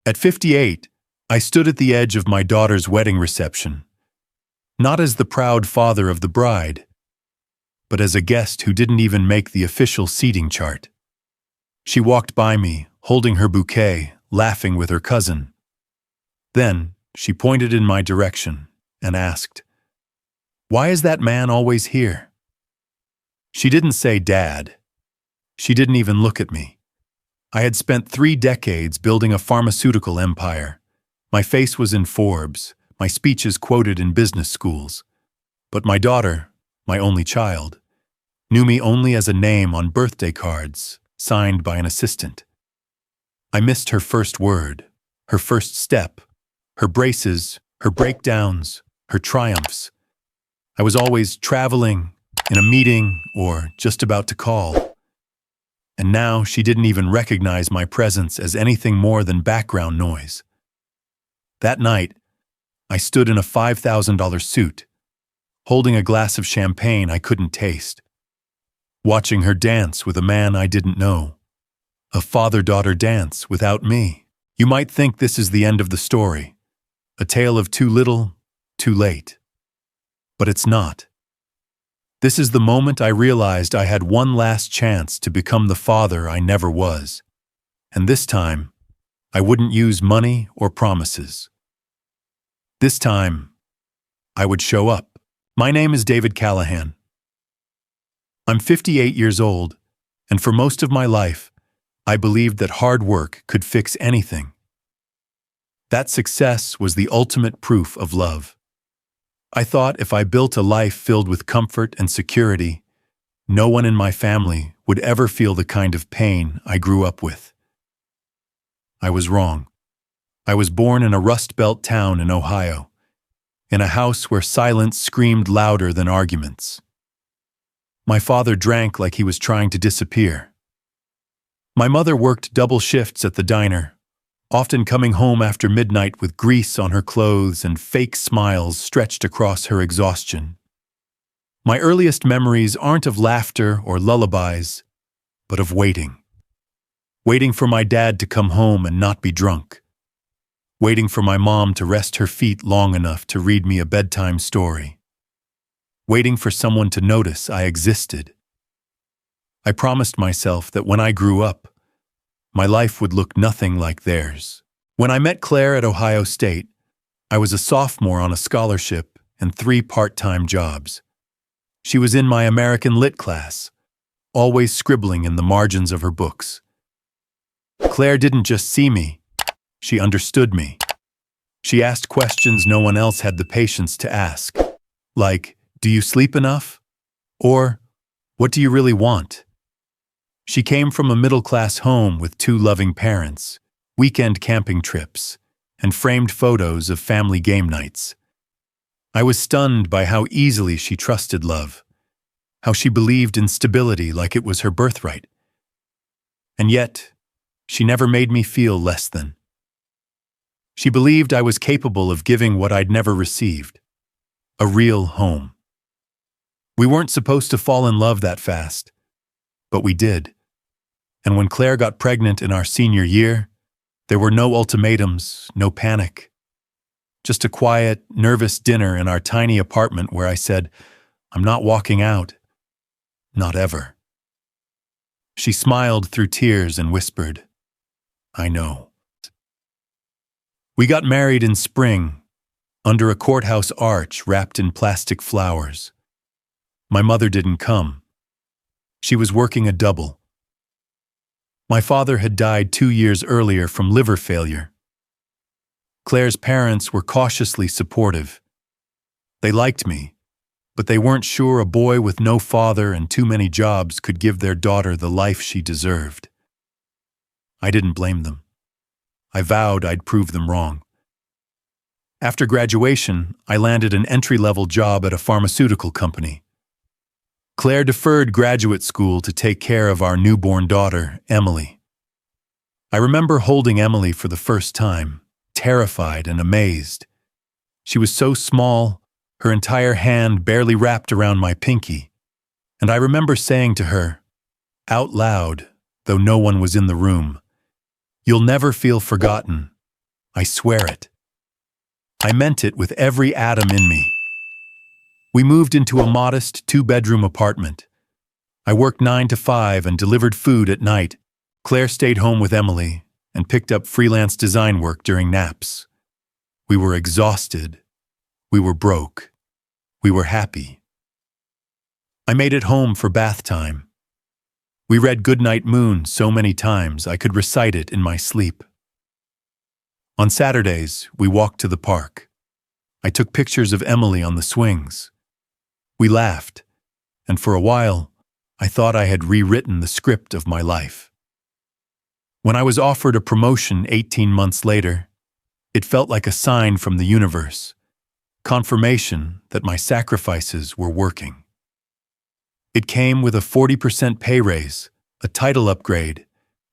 At 58, I stood at the edge of my daughter's wedding reception, not as the proud father of the bride, but as a guest who didn't even make the official seating chart. She walked by me, holding her bouquet, laughing with her cousin. Then, she pointed in my direction and asked, "Why is that man always here?" She didn't say Dad. She didn't even look at me. I had spent 3 decades building a pharmaceutical empire. My face was in Forbes, my speeches quoted in business schools. But my daughter, my only child, knew me only as a name on birthday cards, signed by an assistant. I missed her first word, her first step, her braces, her breakdowns, her triumphs. I was always traveling, in a meeting, or just about to call. And now she didn't even recognize my presence as anything more than background noise. That night, I stood in a $5,000 suit, holding a glass of champagne I couldn't taste, watching her dance with a man I didn't know, a father-daughter dance without me. You might think this is the end of the story, a tale of too little, too late. But it's not. This is the moment I realized I had one last chance to become the father I never was. And this time, I wouldn't use money or promises. This time, I would show up. My name is David Callahan. I'm 58 years old, and for most of my life, I believed that hard work could fix anything. That success was the ultimate proof of love. I thought if I built a life filled with comfort and security, no one in my family would ever feel the kind of pain I grew up with. I was wrong. I was born in a Rust Belt town in Ohio, in a house where silence screamed louder than arguments. My father drank like he was trying to disappear. My mother worked double shifts at the diner, often coming home after midnight with grease on her clothes and fake smiles stretched across her exhaustion. My earliest memories aren't of laughter or lullabies, but of waiting. Waiting for my dad to come home and not be drunk. Waiting for my mom to rest her feet long enough to read me a bedtime story. Waiting for someone to notice I existed. I promised myself that when I grew up, my life would look nothing like theirs. When I met Claire at Ohio State, I was a sophomore on a scholarship and 3 part-time jobs. She was in my American Lit class, always scribbling in the margins of her books. Claire didn't just see me, she understood me. She asked questions no one else had the patience to ask, like, "Do you sleep enough?" Or, "What do you really want?" She came from a middle-class home with 2 loving parents, weekend camping trips, and framed photos of family game nights. I was stunned by how easily she trusted love, how she believed in stability like it was her birthright. And yet, she never made me feel less than. She believed I was capable of giving what I'd never received, a real home. We weren't supposed to fall in love that fast, but we did. And when Claire got pregnant in our senior year, there were no ultimatums, no panic. Just a quiet, nervous dinner in our tiny apartment where I said, "I'm not walking out. Not ever." She smiled through tears and whispered, "I know." We got married in spring, under a courthouse arch wrapped in plastic flowers. My mother didn't come. She was working a double. My father had died 2 years earlier from liver failure. Claire's parents were cautiously supportive. They liked me, but they weren't sure a boy with no father and too many jobs could give their daughter the life she deserved. I didn't blame them. I vowed I'd prove them wrong. After graduation, I landed an entry-level job at a pharmaceutical company. Claire deferred graduate school to take care of our newborn daughter, Emily. I remember holding Emily for the first time, terrified and amazed. She was so small, her entire hand barely wrapped around my pinky, and I remember saying to her, out loud, though no one was in the room, "You'll never feel forgotten. I swear it. I meant it with every atom in me. We moved into a modest two-bedroom apartment. I worked 9 to 5 and delivered food at night. Claire stayed home with Emily and picked up freelance design work during naps. We were exhausted. We were broke. We were happy. I made it home for bath time. We read Goodnight Moon so many times I could recite it in my sleep. On Saturdays, we walked to the park. I took pictures of Emily on the swings. We laughed, and for a while, I thought I had rewritten the script of my life. When I was offered a promotion 18 months later, it felt like a sign from the universe, confirmation that my sacrifices were working. It came with a 40% pay raise, a title upgrade,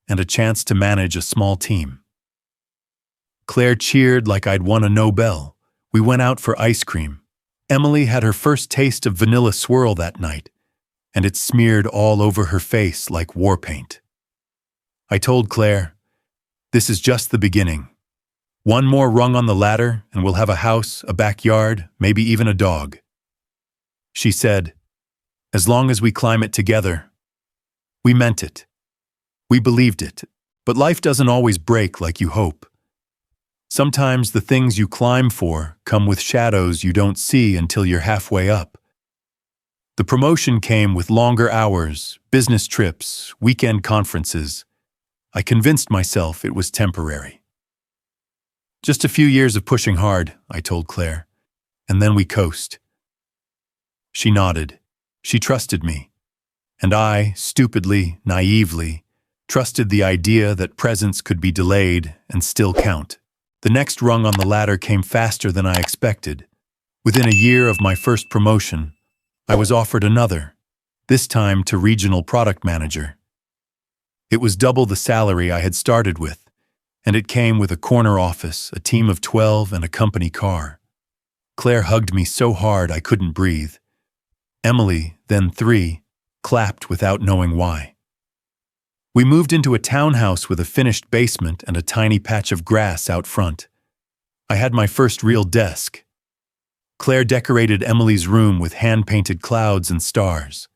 and a chance to manage a small team. Claire cheered like I'd won a Nobel. We went out for ice cream. Emily had her first taste of vanilla swirl that night, and it smeared all over her face like war paint. I told Claire, "This is just the beginning. One more rung on the ladder and we'll have a house, a backyard, maybe even a dog." She said, "As long as we climb it together." We meant it. We believed it, but life doesn't always break like you hope. Sometimes the things you climb for come with shadows you don't see until you're halfway up. The promotion came with longer hours, business trips, weekend conferences. I convinced myself it was temporary. "Just a few years of pushing hard," I told Claire, "and then we coast." She nodded. She trusted me. And I, stupidly, naively, trusted the idea that presents could be delayed and still count. The next rung on the ladder came faster than I expected. Within a year of my first promotion, I was offered another, this time to regional product manager. It was double the salary I had started with, and it came with a corner office, a team of 12, and a company car. Claire hugged me so hard I couldn't breathe. Emily, then 3, clapped without knowing why. We moved into a townhouse with a finished basement and a tiny patch of grass out front. I had my first real desk. Claire decorated Emily's room with hand-painted clouds and stars.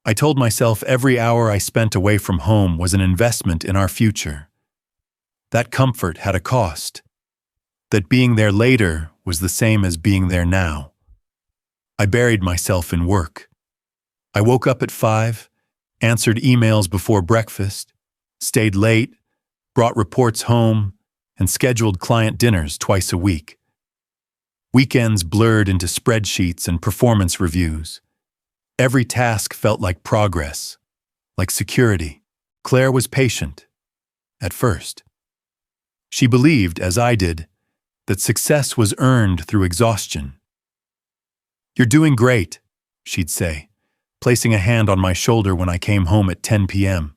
I told myself every hour I spent away from home was an investment in our future. That comfort had a cost. That being there later was the same as being there now. I buried myself in work. I woke up at 5, answered emails before breakfast, stayed late, brought reports home, and scheduled client dinners twice a week. Weekends blurred into spreadsheets and performance reviews. Every task felt like progress, like security. Claire was patient, at first. She believed, as I did, that success was earned through exhaustion. "You're doing great," she'd say, placing a hand on my shoulder when I came home at 10 p.m.,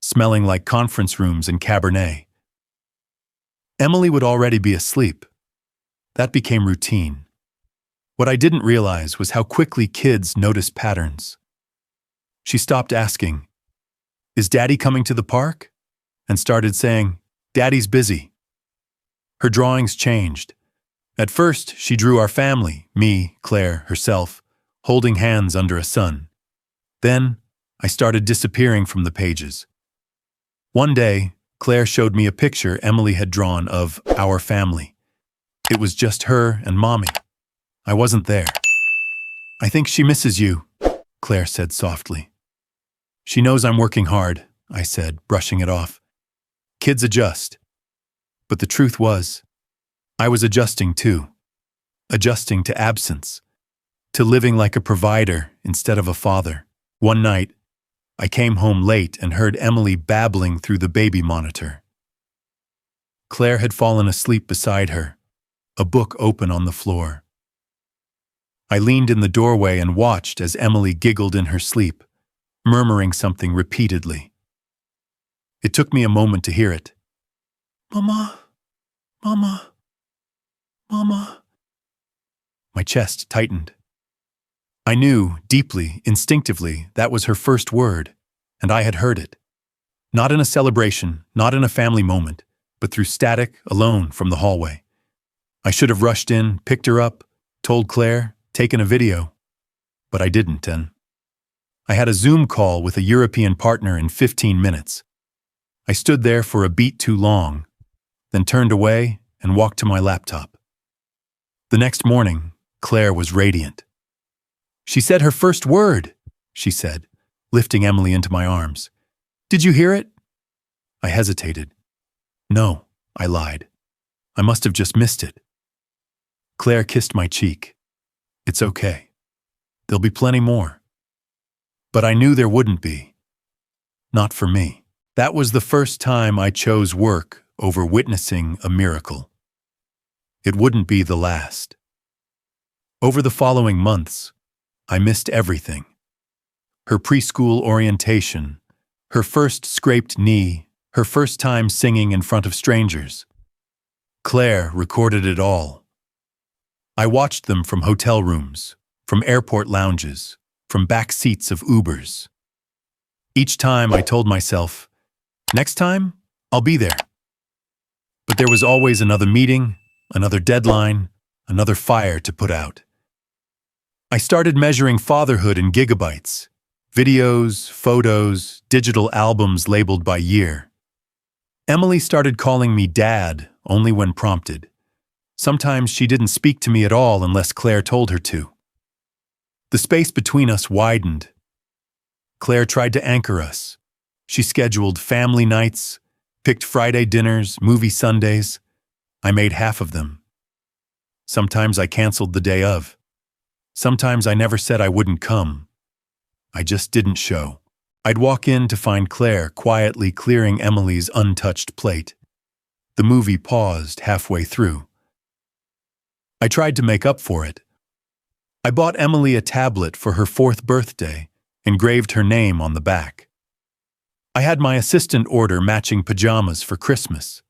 smelling like conference rooms and Cabernet. Emily would already be asleep. That became routine. What I didn't realize was how quickly kids notice patterns. She stopped asking, "Is Daddy coming to the park?" and started saying, "Daddy's busy." Her drawings changed. At first, she drew our family, me, Claire, herself, holding hands under a sun. Then, I started disappearing from the pages. One day, Claire showed me a picture Emily had drawn of our family. It was just her and Mommy. I wasn't there. "I think she misses you," Claire said softly. "She knows I'm working hard," I said, brushing it off. "Kids adjust." But the truth was, I was adjusting too. Adjusting to absence. To living like a provider instead of a father. One night, I came home late and heard Emily babbling through the baby monitor. Claire had fallen asleep beside her, a book open on the floor. I leaned in the doorway and watched as Emily giggled in her sleep, murmuring something repeatedly. It took me a moment to hear it. "Mama, Mama, Mama." My chest tightened. I knew, deeply, instinctively, that was her first word, and I had heard it. Not in a celebration, not in a family moment, but through static, alone from the hallway. I should have rushed in, picked her up, told Claire, taken a video. But I didn't, and I had a Zoom call with a European partner in 15 minutes. I stood there for a beat too long, then turned away and walked to my laptop. The next morning, Claire was radiant. "She said her first word," she said, lifting Emily into my arms. "Did you hear it?" I hesitated. "No," I lied. "I must have just missed it." Claire kissed my cheek. "It's okay. There'll be plenty more." But I knew there wouldn't be. Not for me. That was the first time I chose work over witnessing a miracle. It wouldn't be the last. Over the following months, I missed everything. Her preschool orientation, her first scraped knee, her first time singing in front of strangers. Claire recorded it all. I watched them from hotel rooms, from airport lounges, from back seats of Ubers. Each time I told myself, next time, I'll be there. But there was always another meeting, another deadline, another fire to put out. I started measuring fatherhood in gigabytes, videos, photos, digital albums labeled by year. Emily started calling me Dad only when prompted. Sometimes she didn't speak to me at all unless Claire told her to. The space between us widened. Claire tried to anchor us. She scheduled family nights, picked Friday dinners, movie Sundays. I made half of them. Sometimes I canceled the day of. Sometimes I never said I wouldn't come. I just didn't show. I'd walk in to find Claire quietly clearing Emily's untouched plate. The movie paused halfway through. I tried to make up for it. I bought Emily a tablet for her 4th birthday, engraved her name on the back. I had my assistant order matching pajamas for Christmas.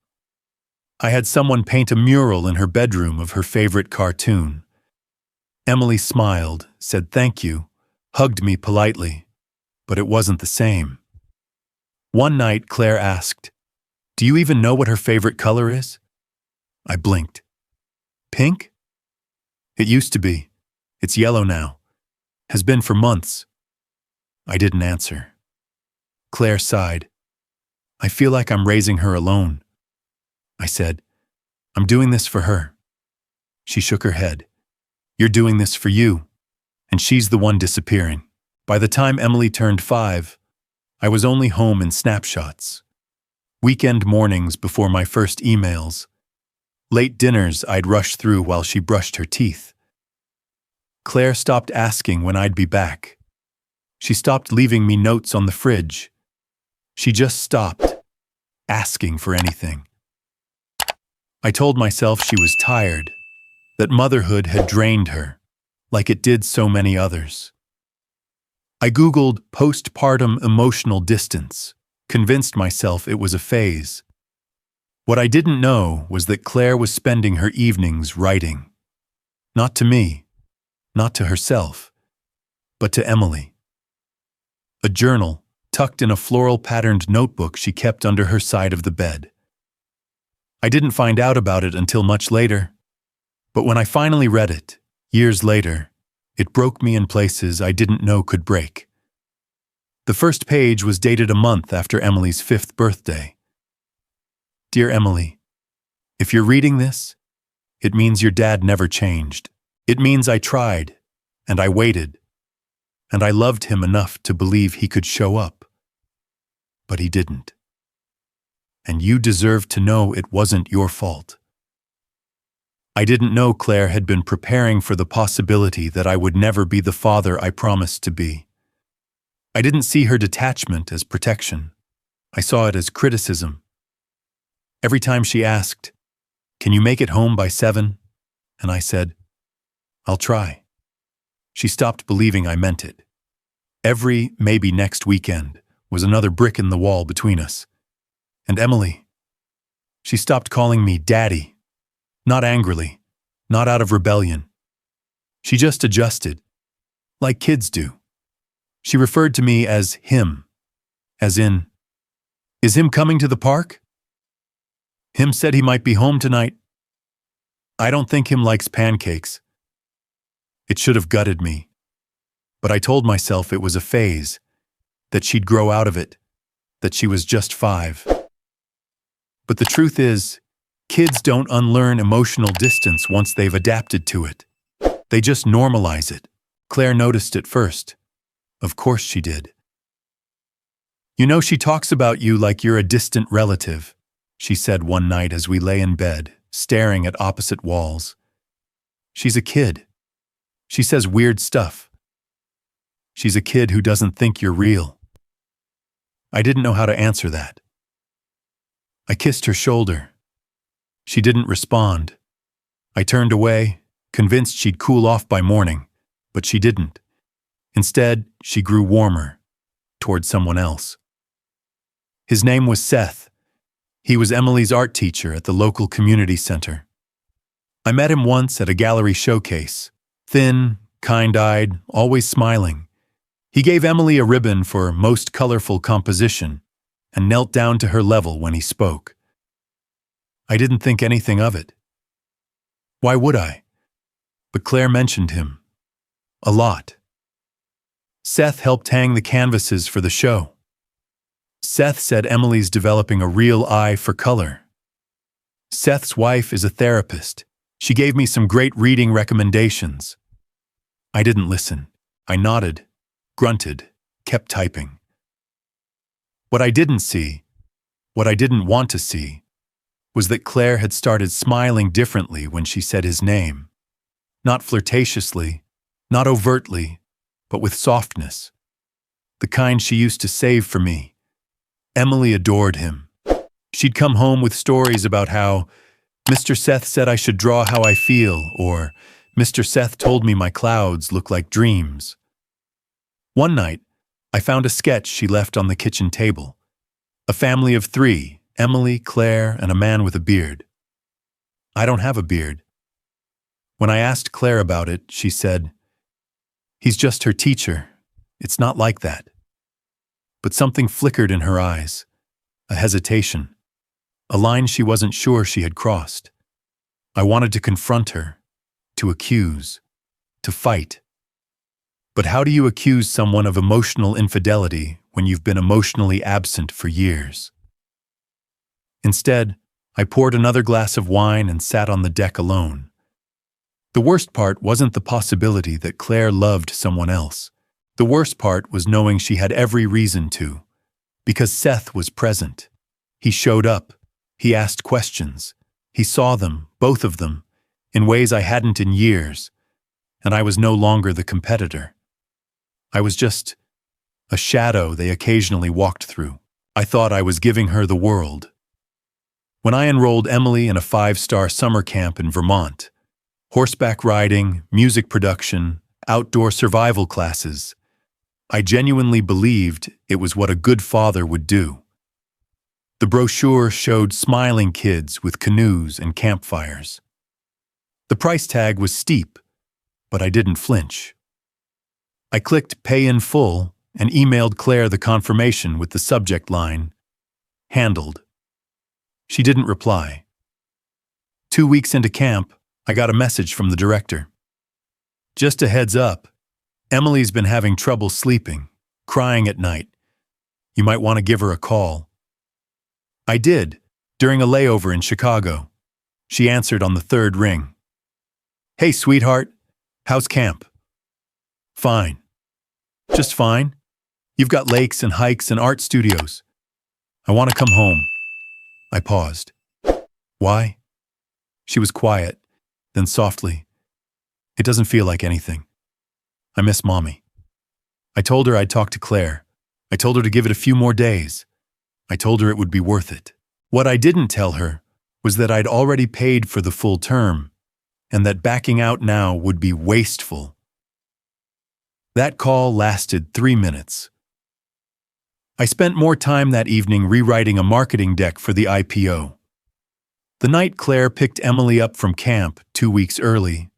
I had someone paint a mural in her bedroom of her favorite cartoon. Emily smiled, said thank you, hugged me politely, but it wasn't the same. One night, Claire asked, "Do you even know what her favorite color is?" I blinked. "Pink?" "It used to be. It's yellow now. Has been for months." I didn't answer. Claire sighed. "I feel like I'm raising her alone." I said, "I'm doing this for her." She shook her head. "You're doing this for you, and she's the one disappearing." By the time Emily turned 5, I was only home in snapshots. Weekend mornings before my first emails. Late dinners I'd rush through while she brushed her teeth. Claire stopped asking when I'd be back. She stopped leaving me notes on the fridge. She just stopped asking for anything. I told myself she was tired, that motherhood had drained her, like it did so many others. I Googled postpartum emotional distance, convinced myself it was a phase. What I didn't know was that Claire was spending her evenings writing. Not to me, not to herself, but to Emily. A journal tucked in a floral-patterned notebook she kept under her side of the bed. I didn't find out about it until much later, but when I finally read it, years later, it broke me in places I didn't know could break. The first page was dated a month after Emily's 5th birthday. "Dear Emily, if you're reading this, it means your dad never changed. It means I tried, and I waited, and I loved him enough to believe he could show up. But he didn't. And you deserve to know it wasn't your fault." I didn't know Claire had been preparing for the possibility that I would never be the father I promised to be. I didn't see her detachment as protection. I saw it as criticism. Every time she asked, "Can you make it home by 7?" and I said, "I'll try," she stopped believing I meant it. Every maybe next weekend was another brick in the wall between us. And Emily, she stopped calling me Daddy. Not angrily, not out of rebellion. She just adjusted, like kids do. She referred to me as him, as in, "Is him coming to the park?" Him said he might be home tonight. I don't think him likes pancakes. It should have gutted me. But I told myself it was a phase, that she'd grow out of it, that she was just 5. But the truth is, kids don't unlearn emotional distance once they've adapted to it. They just normalize it. Claire noticed it first. Of course she did. You know, she talks about you like you're a distant relative, she said one night as we lay in bed, staring at opposite walls. She's a kid. She says weird stuff. She's a kid who doesn't think you're real. I didn't know how to answer that. I kissed her shoulder. She didn't respond. I turned away, convinced she'd cool off by morning, but she didn't. Instead, she grew warmer, toward someone else. His name was Seth. He was Emily's art teacher at the local community center. I met him once at a gallery showcase. Thin, kind-eyed, always smiling. He gave Emily a ribbon for most colorful composition and knelt down to her level when he spoke. I didn't think anything of it. Why would I? But Claire mentioned him. A lot. Seth helped hang the canvases for the show. Seth said Emily's developing a real eye for color. Seth's wife is a therapist. She gave me some great reading recommendations. I didn't listen. I nodded, grunted, kept typing. What I didn't see, what I didn't want to see, was that Claire had started smiling differently when she said his name. Not flirtatiously, not overtly, but with softness. The kind she used to save for me. Emily adored him. She'd come home with stories about how Mr. Seth said I should draw how I feel, or Mr. Seth told me my clouds look like dreams. One night, I found a sketch she left on the kitchen table. A family of 3, Emily, Claire, and a man with a beard. I don't have a beard. When I asked Claire about it, she said, "He's just her teacher. It's not like that." But something flickered in her eyes, a hesitation, a line she wasn't sure she had crossed. I wanted to confront her, to accuse, to fight. But how do you accuse someone of emotional infidelity when you've been emotionally absent for years? Instead, I poured another glass of wine and sat on the deck alone. The worst part wasn't the possibility that Claire loved someone else. The worst part was knowing she had every reason to, because Seth was present. He showed up. He asked questions. He saw them, both of them, in ways I hadn't in years, and I was no longer the competitor. I was just a shadow they occasionally walked through. I thought I was giving her the world. When I enrolled Emily in a 5-star summer camp in Vermont, horseback riding, music production, outdoor survival classes, I genuinely believed it was what a good father would do. The brochure showed smiling kids with canoes and campfires. The price tag was steep, but I didn't flinch. I clicked Pay in Full and emailed Claire the confirmation with the subject line, "Handled." She didn't reply. 2 weeks into camp, I got a message from the director. "Just a heads up, Emily's been having trouble sleeping, crying at night. You might want to give her a call." I did, during a layover in Chicago. She answered on the 3rd ring. "Hey, sweetheart, how's camp?" "Fine. Just fine. You've got lakes and hikes and art studios. I want to come home." I paused. "Why?" She was quiet, then softly, "It doesn't feel like anything. I miss Mommy." I told her I'd talk to Claire. I told her to give it a few more days. I told her it would be worth it. What I didn't tell her was that I'd already paid for the full term, and that backing out now would be wasteful. That call lasted 3 minutes. I spent more time that evening rewriting a marketing deck for the IPO. The night Claire picked Emily up from camp 2 weeks early,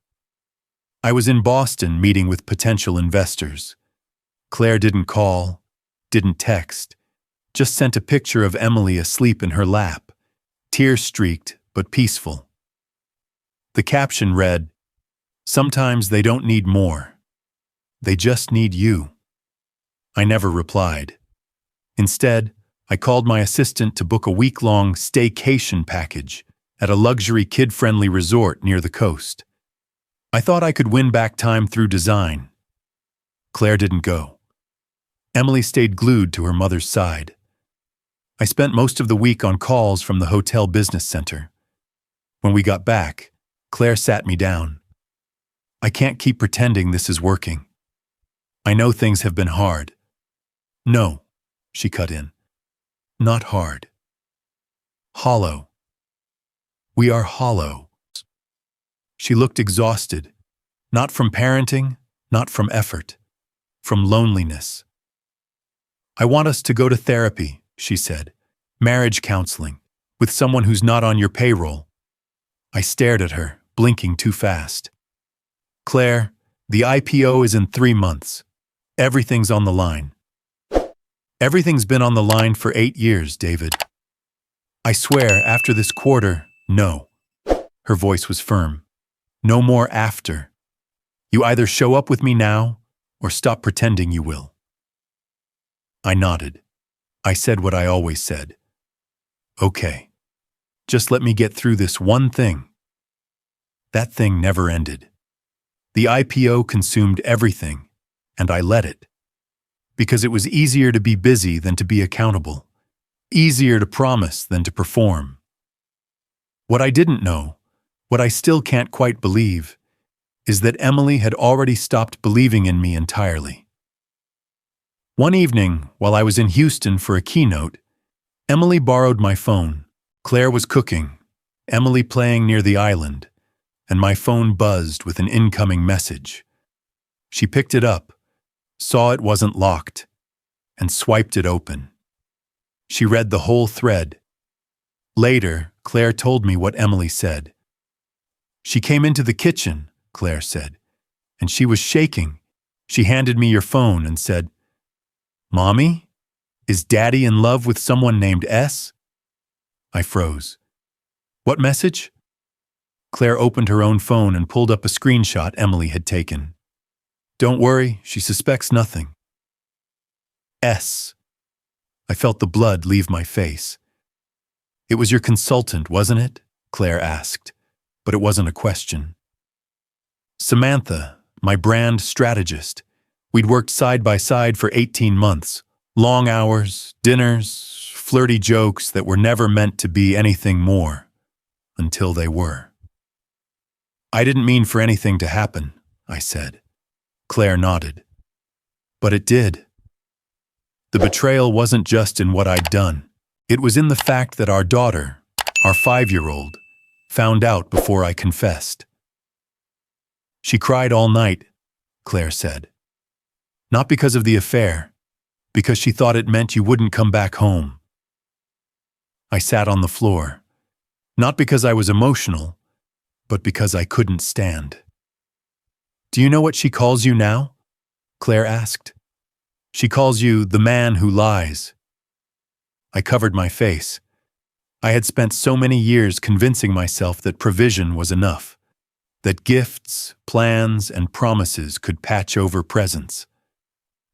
I was in Boston meeting with potential investors. Claire didn't call, didn't text, just sent a picture of Emily asleep in her lap, tear-streaked but peaceful. The caption read, "Sometimes they don't need more. They just need you." I never replied. Instead, I called my assistant to book a week-long staycation package at a luxury kid-friendly resort near the coast. I thought I could win back time through design. Claire didn't go. Emily stayed glued to her mother's side. I spent most of the week on calls from the hotel business center. When we got back, Claire sat me down. "I can't keep pretending this is working. I know things have been hard." "No," she cut in. "Not hard. Hollow. We are hollow." She looked exhausted, not from parenting, not from effort, from loneliness. "I want us to go to therapy," she said. "Marriage counseling, with someone who's not on your payroll." I stared at her, blinking too fast. "Claire, the IPO is in 3 months. Everything's on the line." "Everything's been on the line for 8 years, David. I swear, after this quarter, no." Her voice was firm. "No more after. You either show up with me now, or stop pretending you will." I nodded. I said what I always said. "Okay. Just let me get through this one thing." That thing never ended. The IPO consumed everything, and I let it. Because it was easier to be busy than to be accountable. Easier to promise than to perform. What I didn't know, what I still can't quite believe, is that Emily had already stopped believing in me entirely. One evening, while I was in Houston for a keynote, Emily borrowed my phone. Claire was cooking, Emily playing near the island, and my phone buzzed with an incoming message. She picked it up, saw it wasn't locked, and swiped it open. She read the whole thread. Later, Claire told me what Emily said. "She came into the kitchen," Claire said, "and she was shaking. She handed me your phone and said, 'Mommy, is Daddy in love with someone named S?'" I froze. "What message?" Claire opened her own phone and pulled up a screenshot Emily had taken. "Don't worry, she suspects nothing." S. I felt the blood leave my face. "It was your consultant, wasn't it?" Claire asked, but it wasn't a question. "Samantha, my brand strategist. We'd worked side by side for 18 months. Long hours, dinners, flirty jokes that were never meant to be anything more, until they were." "I didn't mean for anything to happen," I said. Claire nodded. "But it did. The betrayal wasn't just in what I'd done. It was in the fact that our daughter, our 5-year-old, found out before I confessed." "She cried all night," Claire said. "Not because of the affair, because she thought it meant you wouldn't come back home." I sat on the floor, not because I was emotional, but because I couldn't stand. "Do you know what she calls you now?" Claire asked. "She calls you the man who lies." I covered my face. I had spent so many years convincing myself that provision was enough, that gifts, plans, and promises could patch over presents.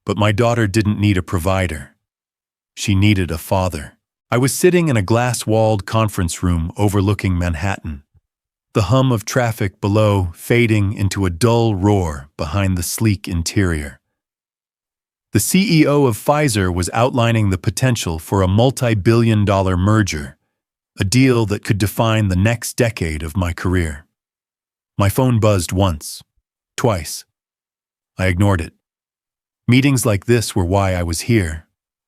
But my daughter didn't need a provider. She needed a father. I was sitting in a glass-walled conference room overlooking Manhattan, the hum of traffic below fading into a dull roar behind the sleek interior. The CEO of Pfizer was outlining the potential for a multi-billion-dollar merger, a deal that could define the next decade of my career. My phone buzzed once, twice. I ignored it. Meetings like this were why I was here,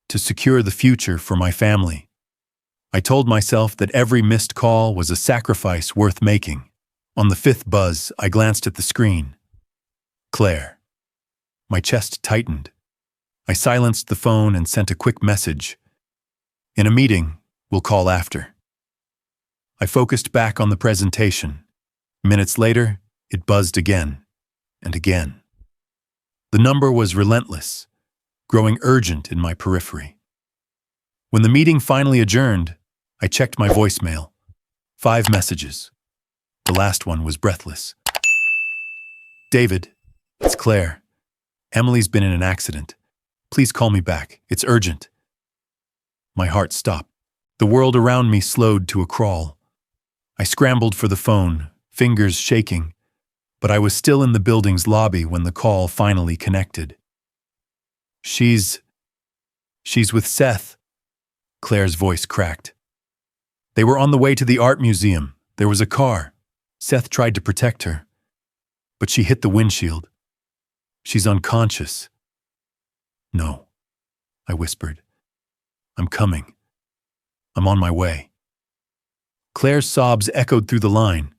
to secure the future for my family. I told myself that every missed call was a sacrifice worth making. On the 5th buzz, I glanced at the screen. Claire. My chest tightened. I silenced the phone and sent a quick message. "In a meeting, we'll call after." I focused back on the presentation. Minutes later, it buzzed again and again. The number was relentless, growing urgent in my periphery. When the meeting finally adjourned, I checked my voicemail. 5 messages. The last one was breathless. David, it's Claire. Emily's been in an accident. Please call me back. It's urgent. My heart stopped. The world around me slowed to a crawl. I scrambled for the phone, fingers shaking, but I was still in the building's lobby when the call finally connected. She's with Seth. Claire's voice cracked. They were on the way to the art museum. There was a car. Seth tried to protect her, but she hit the windshield. She's unconscious. No, I whispered. I'm coming. I'm on my way. Claire's sobs echoed through the line,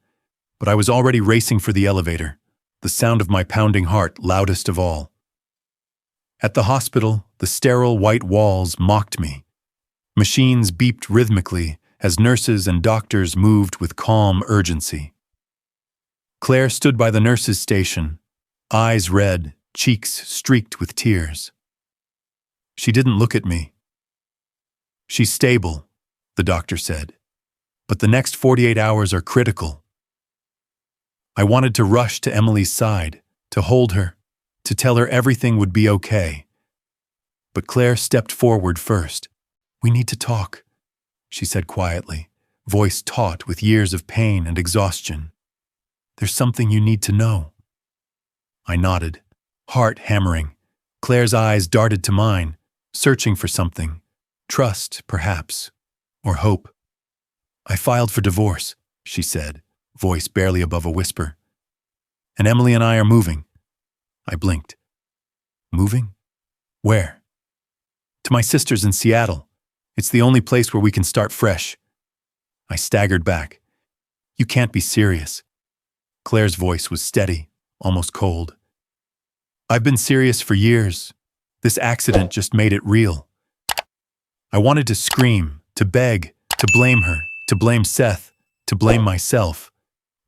but I was already racing for the elevator, the sound of my pounding heart loudest of all. At the hospital, the sterile white walls mocked me. Machines beeped rhythmically as nurses and doctors moved with calm urgency. Claire stood by the nurses' station, eyes red, cheeks streaked with tears. She didn't look at me. She's stable, the doctor said, but the next 48 hours are critical. I wanted to rush to Emily's side, to hold her, to tell her everything would be okay. But Claire stepped forward first. We need to talk, she said quietly, voice taut with years of pain and exhaustion. There's something you need to know. I nodded, heart hammering. Claire's eyes darted to mine, searching for something. Trust, perhaps, or hope. I filed for divorce, she said, voice barely above a whisper. And Emily and I are moving. I blinked. Moving? Where? To my sister's in Seattle. It's the only place where we can start fresh. I staggered back. You can't be serious. Claire's voice was steady, almost cold. I've been serious for years. This accident just made it real. I wanted to scream, to beg, to blame her, to blame Seth, to blame myself,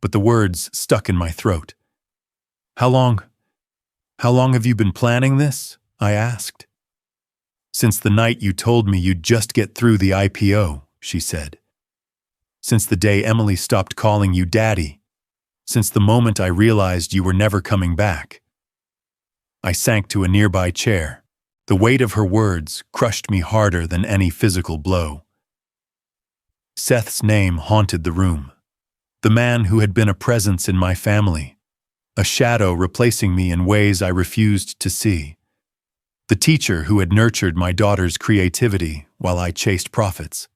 but the words stuck in my throat. How long have you been planning this? I asked. Since the night you told me you'd just get through the IPO, she said. Since the day Emily stopped calling you Daddy. Since the moment I realized you were never coming back. I sank to a nearby chair. The weight of her words crushed me harder than any physical blow. Seth's name haunted the room. The man who had been a presence in my family. A shadow replacing me in ways I refused to see. The teacher who had nurtured my daughter's creativity while I chased profits.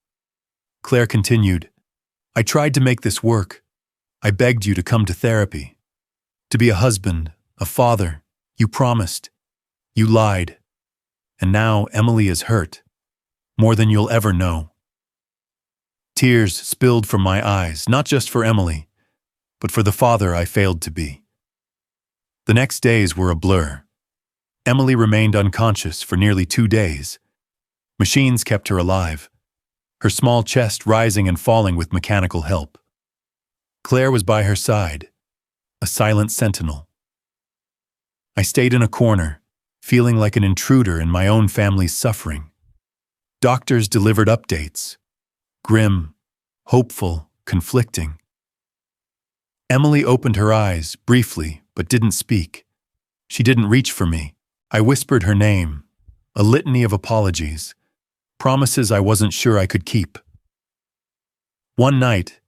Claire continued, I tried to make this work. I begged you to come to therapy. To be a husband, a father. You promised. You lied. And now Emily is hurt. More than you'll ever know. Tears spilled from my eyes, not just for Emily, but for the father I failed to be. The next days were a blur. Emily remained unconscious for nearly 2 days. Machines kept her alive, her small chest rising and falling with mechanical help. Claire was by her side, a silent sentinel. I stayed in a corner, feeling like an intruder in my own family's suffering. Doctors delivered updates, grim, hopeful, conflicting. Emily opened her eyes, briefly, but didn't speak. She didn't reach for me. I whispered her name, a litany of apologies, promises I wasn't sure I could keep. One night,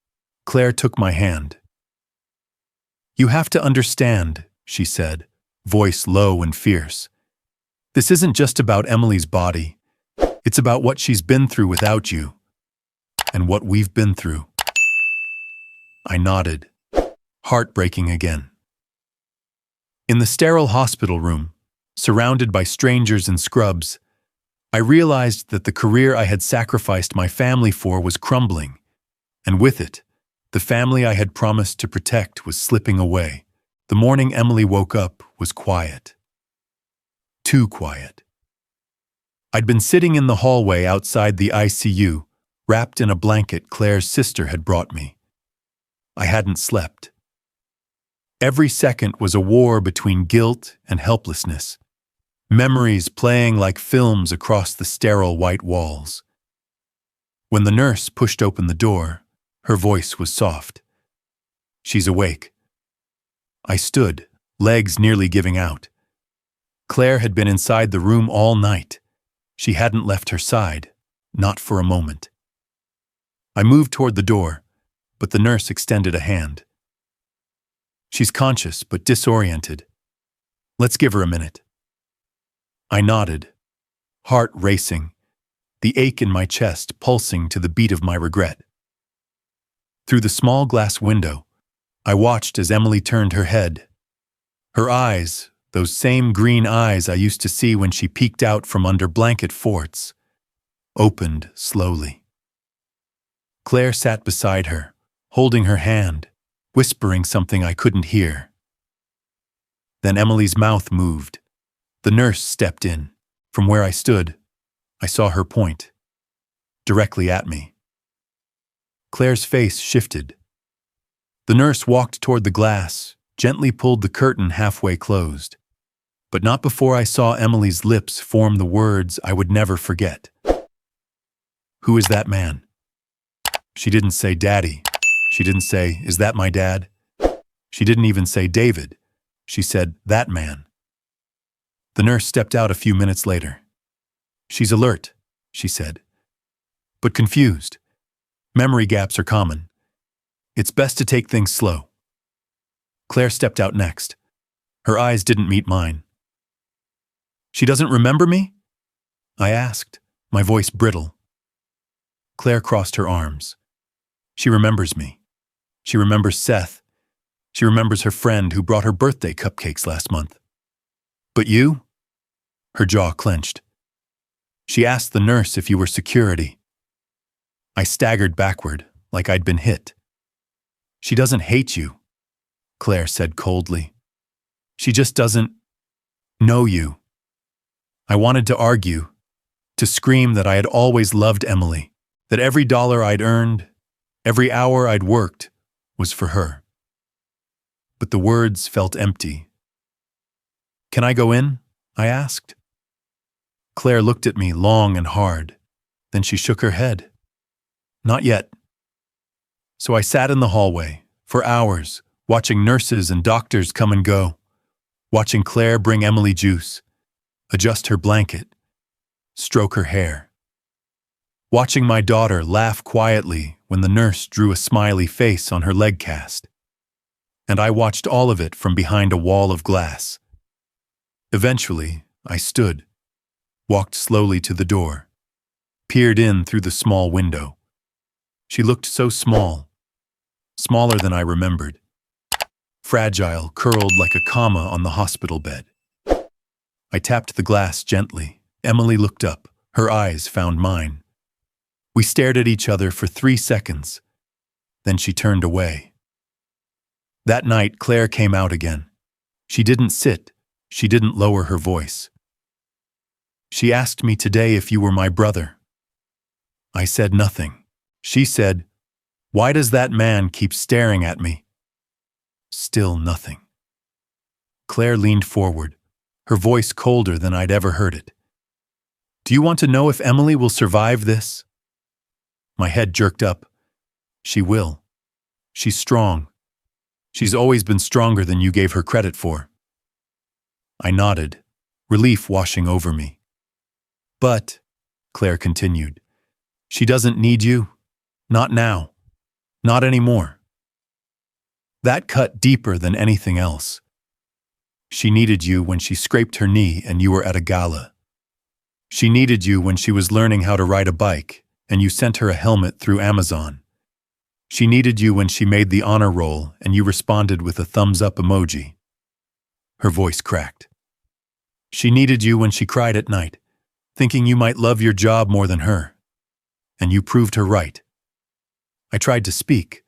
Claire took my hand. You have to understand, she said, voice low and fierce. This isn't just about Emily's body. It's about what she's been through without you, and what we've been through. I nodded, heartbreaking again. In the sterile hospital room, surrounded by strangers and scrubs, I realized that the career I had sacrificed my family for was crumbling, and with it, the family I had promised to protect was slipping away. The morning Emily woke up was quiet. Too quiet. I'd been sitting in the hallway outside the ICU, wrapped in a blanket Claire's sister had brought me. I hadn't slept. Every second was a war between guilt and helplessness, memories playing like films across the sterile white walls. When the nurse pushed open the door, Her voice was soft. She's awake. I stood, legs nearly giving out. Claire had been inside the room all night. She hadn't left her side, not for a moment. I moved toward the door, but the nurse extended a hand. She's conscious but disoriented. Let's give her a minute. I nodded, heart racing, the ache in my chest pulsing to the beat of my regret. Through the small glass window, I watched as Emily turned her head. Her eyes, those same green eyes I used to see when she peeked out from under blanket forts, opened slowly. Claire sat beside her, holding her hand, whispering something I couldn't hear. Then Emily's mouth moved. The nurse stepped in. From where I stood, I saw her point, directly at me. Claire's face shifted. The nurse walked toward the glass, gently pulled the curtain halfway closed, but not before I saw Emily's lips form the words I would never forget. Who is that man? She didn't say Daddy. She didn't say, is that my dad? She didn't even say David. She said, that man. The nurse stepped out a few minutes later. She's alert, she said, but confused. Memory gaps are common. It's best to take things slow. Claire stepped out next. Her eyes didn't meet mine. She doesn't remember me? I asked, my voice brittle. Claire crossed her arms. She remembers me. She remembers Seth. She remembers her friend who brought her birthday cupcakes last month. But you? Her jaw clenched. She asked the nurse if you were security. I staggered backward, like I'd been hit. She doesn't hate you, Claire said coldly. She just doesn't know you. I wanted to argue, to scream that I had always loved Emily, that every dollar I'd earned, every hour I'd worked, was for her. But the words felt empty. Can I go in? I asked. Claire looked at me long and hard. Then she shook her head. Not yet. So I sat in the hallway, for hours, watching nurses and doctors come and go, watching Claire bring Emily juice, adjust her blanket, stroke her hair. Watching my daughter laugh quietly when the nurse drew a smiley face on her leg cast. And I watched all of it from behind a wall of glass. Eventually, I stood, walked slowly to the door, peered in through the small window. She looked so small, smaller than I remembered, fragile, curled like a comma on the hospital bed. I tapped the glass gently. Emily looked up. Her eyes found mine. We stared at each other for 3 seconds. Then she turned away. That night, Claire came out again. She didn't sit. She didn't lower her voice. She asked me today if you were my brother. I said nothing. She said, "Why does that man keep staring at me?" Still nothing. Claire leaned forward, her voice colder than I'd ever heard it. "Do you want to know if Emily will survive this?" My head jerked up. She will. She's strong. She's always been stronger than you gave her credit for. I nodded, relief washing over me. "But," Claire continued, "she doesn't need you. Not now. Not anymore." That cut deeper than anything else. She needed you when she scraped her knee and you were at a gala. She needed you when she was learning how to ride a bike and you sent her a helmet through Amazon. She needed you when she made the honor roll and you responded with a thumbs-up emoji. Her voice cracked. She needed you when she cried at night, thinking you might love your job more than her. And you proved her right. I tried to speak,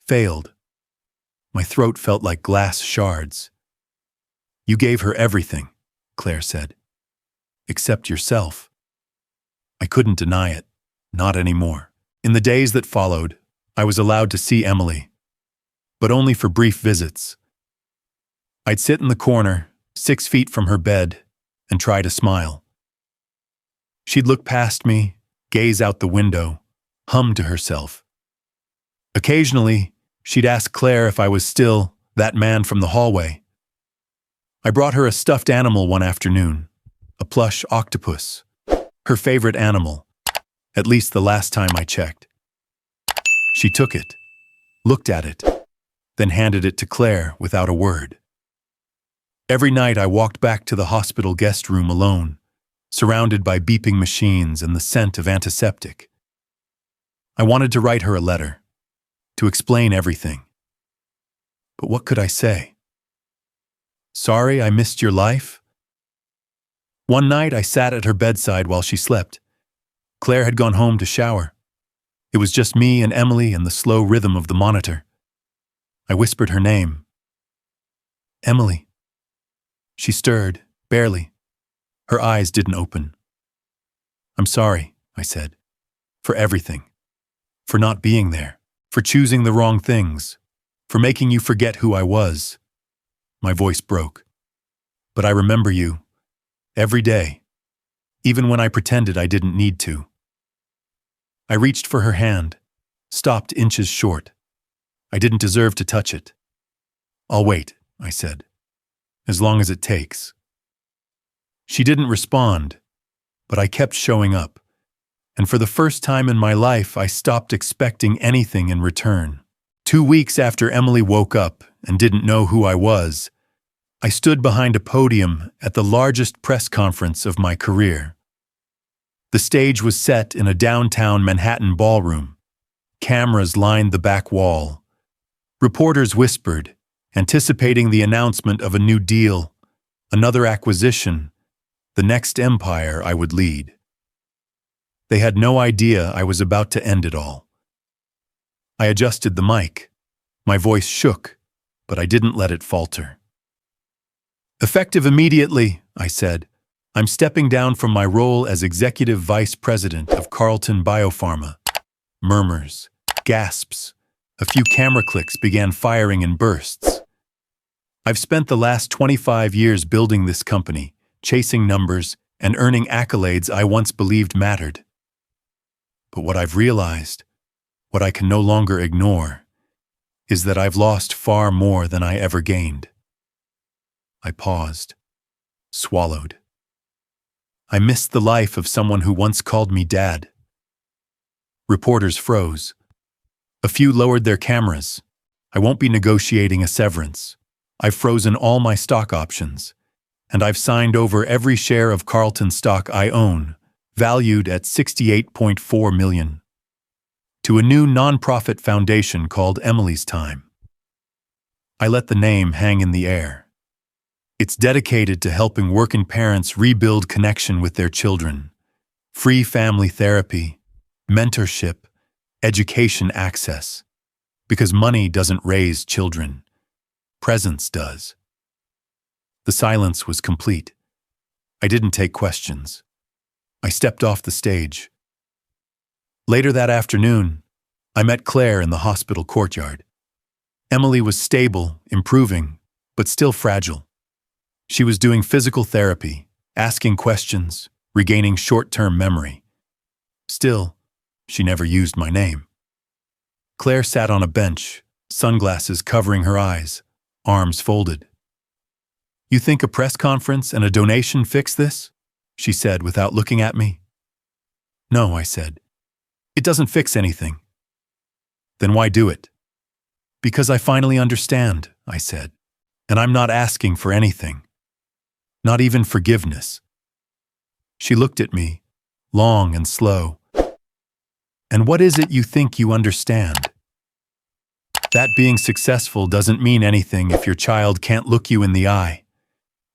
failed. My throat felt like glass shards. "You gave her everything," Claire said. "Except yourself." I couldn't deny it, not anymore. In the days that followed, I was allowed to see Emily, but only for brief visits. I'd sit in the corner, 6 feet from her bed, and try to smile. She'd look past me, gaze out the window, hum to herself. Occasionally, she'd ask Claire if I was still that man from the hallway. I brought her a stuffed animal one afternoon, a plush octopus, her favorite animal, at least the last time I checked. She took it, looked at it, then handed it to Claire without a word. Every night I walked back to the hospital guest room alone, surrounded by beeping machines and the scent of antiseptic. I wanted to write her a letter, to explain everything. But what could I say? Sorry I missed your life? One night I sat at her bedside while she slept. Claire had gone home to shower. It was just me and Emily and the slow rhythm of the monitor. I whispered her name. Emily. She stirred, barely. Her eyes didn't open. I'm sorry, I said, for everything. For not being there, for choosing the wrong things, for making you forget who I was. My voice broke. But I remember you, every day, even when I pretended I didn't need to. I reached for her hand, stopped inches short. I didn't deserve to touch it. I'll wait, I said, as long as it takes. She didn't respond, but I kept showing up, and for the first time in my life I stopped expecting anything in return. 2 weeks after Emily woke up and didn't know who I was, I stood behind a podium at the largest press conference of my career. The stage was set in a downtown Manhattan ballroom. Cameras lined the back wall. Reporters whispered, anticipating the announcement of a new deal, another acquisition, the next empire I would lead. They had no idea I was about to end it all. I adjusted the mic. My voice shook, but I didn't let it falter. Effective immediately, I said, I'm stepping down from my role as Executive Vice President of Carlton Biopharma. Murmurs, gasps, a few camera clicks began firing in bursts. I've spent the last 25 years building this company, chasing numbers, and earning accolades I once believed mattered. But what I've realized, what I can no longer ignore, is that I've lost far more than I ever gained. I paused, swallowed. I missed the life of someone who once called me Dad. Reporters froze. A few lowered their cameras. I won't be negotiating a severance. I've frozen all my stock options, and I've signed over every share of Carlton stock I own, valued at $68.4 million, to a new nonprofit foundation called Emily's Time. I let the name hang in the air. It's dedicated to helping working parents rebuild connection with their children, free family therapy, mentorship, education access, because money doesn't raise children, presence does. The silence was complete. I didn't take questions. I stepped off the stage. Later that afternoon, I met Claire in the hospital courtyard. Emily was stable, improving, but still fragile. She was doing physical therapy, asking questions, regaining short-term memory. Still, she never used my name. Claire sat on a bench, sunglasses covering her eyes, arms folded. You think a press conference and a donation fix this? She said without looking at me. No, I said. It doesn't fix anything. Then why do it? Because I finally understand, I said, and I'm not asking for anything. Not even forgiveness. She looked at me, long and slow. And what is it you think you understand? That being successful doesn't mean anything if your child can't look you in the eye.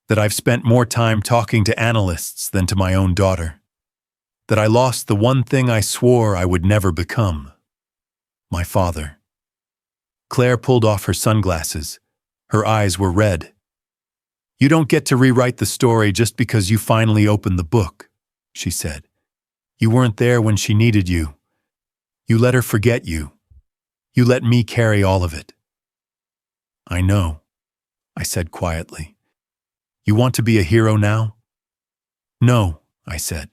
That I've spent more time talking to analysts than to my own daughter. That I lost the one thing I swore I would never become. My father. Claire pulled off her sunglasses. Her eyes were red. You don't get to rewrite the story just because you finally opened the book, she said. You weren't there when she needed you. You let her forget you. You let me carry all of it. I know, I said quietly. You want to be a hero now? No, I said.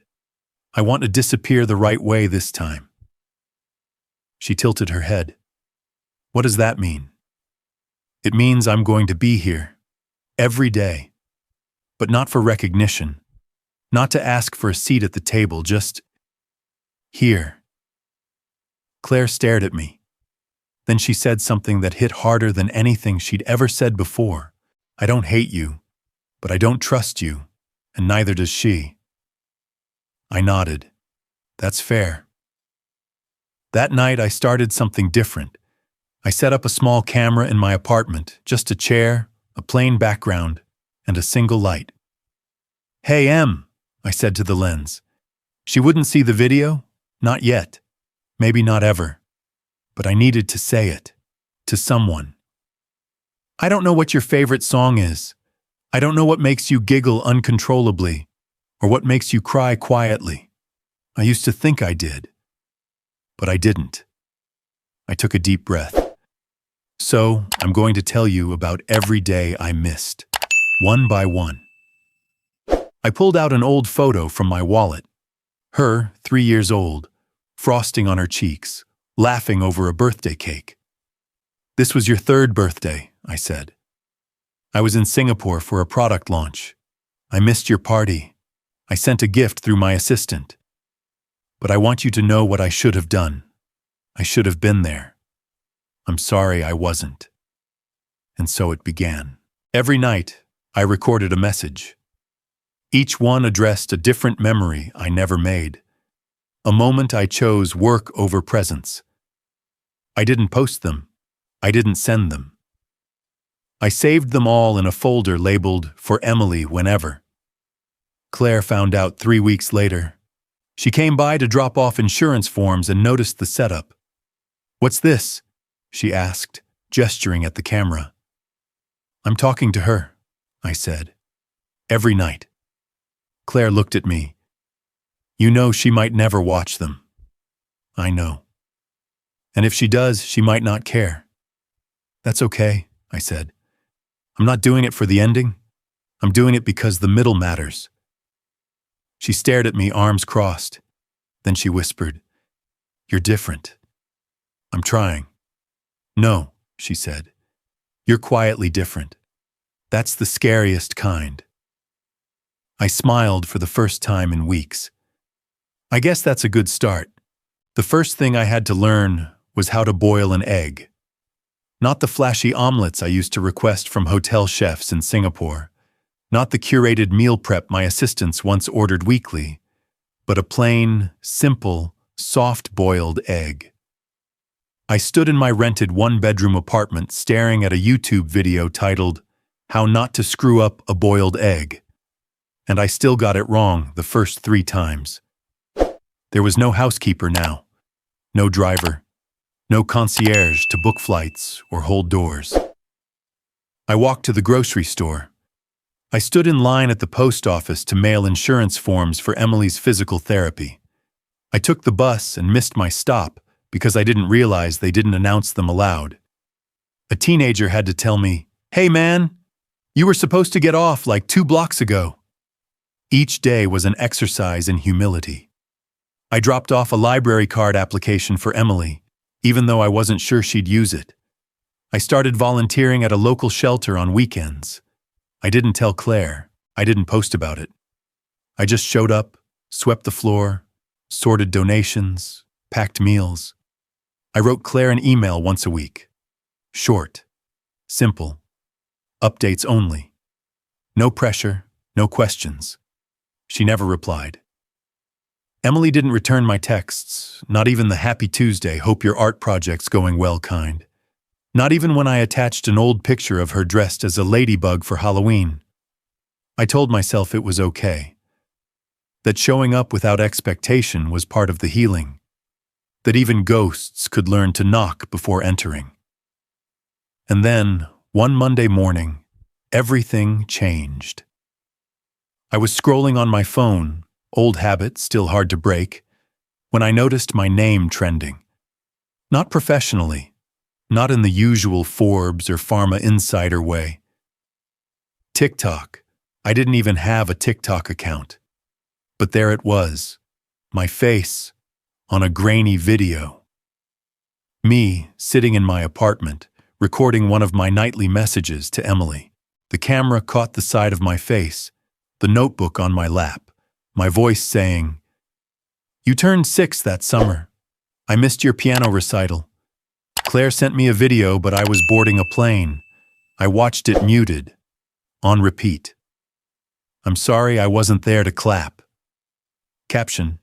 I want to disappear the right way this time. She tilted her head. What does that mean? It means I'm going to be here, every day, but not for recognition, not to ask for a seat at the table, just here. Claire stared at me. Then she said something that hit harder than anything she'd ever said before. I don't hate you, but I don't trust you, and neither does she. I nodded. That's fair. That night I started something different. I set up a small camera in my apartment, just a chair, a plain background, and a single light. "Hey, Em," I said to the lens. She wouldn't see the video? Not yet. Maybe not ever. But I needed to say it. To someone. I don't know what your favorite song is. I don't know what makes you giggle uncontrollably, or what makes you cry quietly. I used to think I did. But I didn't. I took a deep breath. So, I'm going to tell you about every day I missed, one by one. I pulled out an old photo from my wallet. Her, 3 years old, frosting on her cheeks, laughing over a birthday cake. "This was your third birthday," I said. "I was in Singapore for a product launch. I missed your party. I sent a gift through my assistant. But I want you to know what I should have done. I should have been there. I'm sorry I wasn't." And so it began. Every night, I recorded a message. Each one addressed a different memory I never made. A moment I chose work over presence. I didn't post them. I didn't send them. I saved them all in a folder labeled "For Emily Whenever." Claire found out 3 weeks later. She came by to drop off insurance forms and noticed the setup. "What's this?" she asked, gesturing at the camera. "I'm talking to her," I said. "Every night." Claire looked at me. "You know she might never watch them." "I know. And if she does, she might not care." "That's okay," I said. "I'm not doing it for the ending. I'm doing it because the middle matters." She stared at me, arms crossed. Then she whispered, "You're different." "I'm trying." "No," she said. "You're quietly different. That's the scariest kind." I smiled for the first time in weeks. I guess that's a good start. The first thing I had to learn was how to boil an egg. Not the flashy omelets I used to request from hotel chefs in Singapore. Not the curated meal prep my assistants once ordered weekly, but a plain, simple, soft-boiled egg. I stood in my rented one-bedroom apartment staring at a YouTube video titled, "How Not to Screw Up a Boiled Egg." And I still got it wrong the first 3 times. There was no housekeeper now, no driver, no concierge to book flights or hold doors. I walked to the grocery store. I stood in line at the post office to mail insurance forms for Emily's physical therapy. I took the bus and missed my stop because I didn't realize they didn't announce them aloud. A teenager had to tell me, "Hey man, you were supposed to get off like 2 blocks ago." Each day was an exercise in humility. I dropped off a library card application for Emily, even though I wasn't sure she'd use it. I started volunteering at a local shelter on weekends. I didn't tell Claire. I didn't post about it. I just showed up, swept the floor, sorted donations, packed meals. I wrote Claire an email once a week. Short, simple, updates only. No pressure, no questions. She never replied. Emily didn't return my texts, not even the "Happy Tuesday, hope your art project's going well" kind. Not even when I attached an old picture of her dressed as a ladybug for Halloween. I told myself it was okay. That showing up without expectation was part of the healing. That even ghosts could learn to knock before entering. And then, one Monday morning, everything changed. I was scrolling on my phone, old habit still hard to break, when I noticed my name trending. Not professionally, not in the usual Forbes or Pharma Insider way. TikTok. I didn't even have a TikTok account. But there it was, my face, on a grainy video. Me, sitting in my apartment, recording one of my nightly messages to Emily. The camera caught the side of my face, the notebook on my lap, my voice saying, "You turned 6 that summer. I missed your piano recital. Claire sent me a video, but I was boarding a plane. I watched it muted, on repeat. I'm sorry I wasn't there to clap." Caption: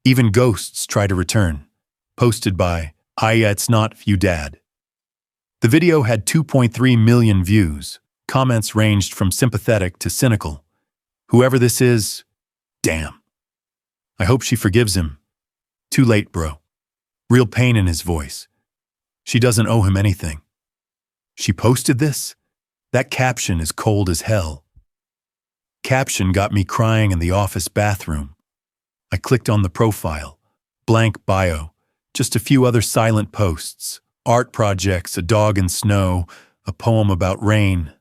"Even ghosts try to return." Posted by It's Not You Dad. The video had 2.3 million views. Comments ranged from sympathetic to cynical. "Whoever this is, damn. I hope she forgives him. Too late, bro." Real pain in his voice. She doesn't owe him anything. She posted this? That caption is cold as hell. Caption got me crying in the office bathroom. I clicked on the profile. Blank bio. Just a few other silent posts. Art projects, a dog in snow, a poem about rain.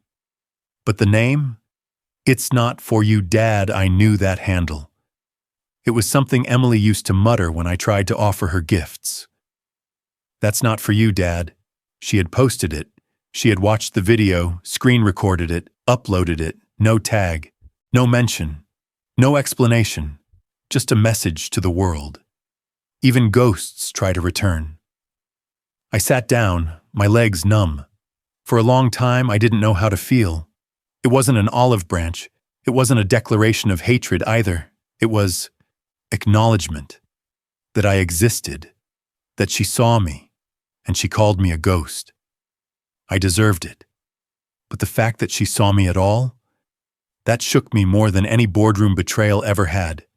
But the name? It's Not For You Dad. I knew that handle. It was something Emily used to mutter when I tried to offer her gifts. "That's not for you, Dad." She had posted it. She had watched the video, screen recorded it, uploaded it. No tag, no mention, no explanation. Just a message to the world. Even ghosts try to return. I sat down, my legs numb. For a long time, I didn't know how to feel. It wasn't an olive branch. It wasn't a declaration of hatred either. It was acknowledgement that I existed, that she saw me, and she called me a ghost. I deserved it. But the fact that she saw me at all, that shook me more than any boardroom betrayal ever had.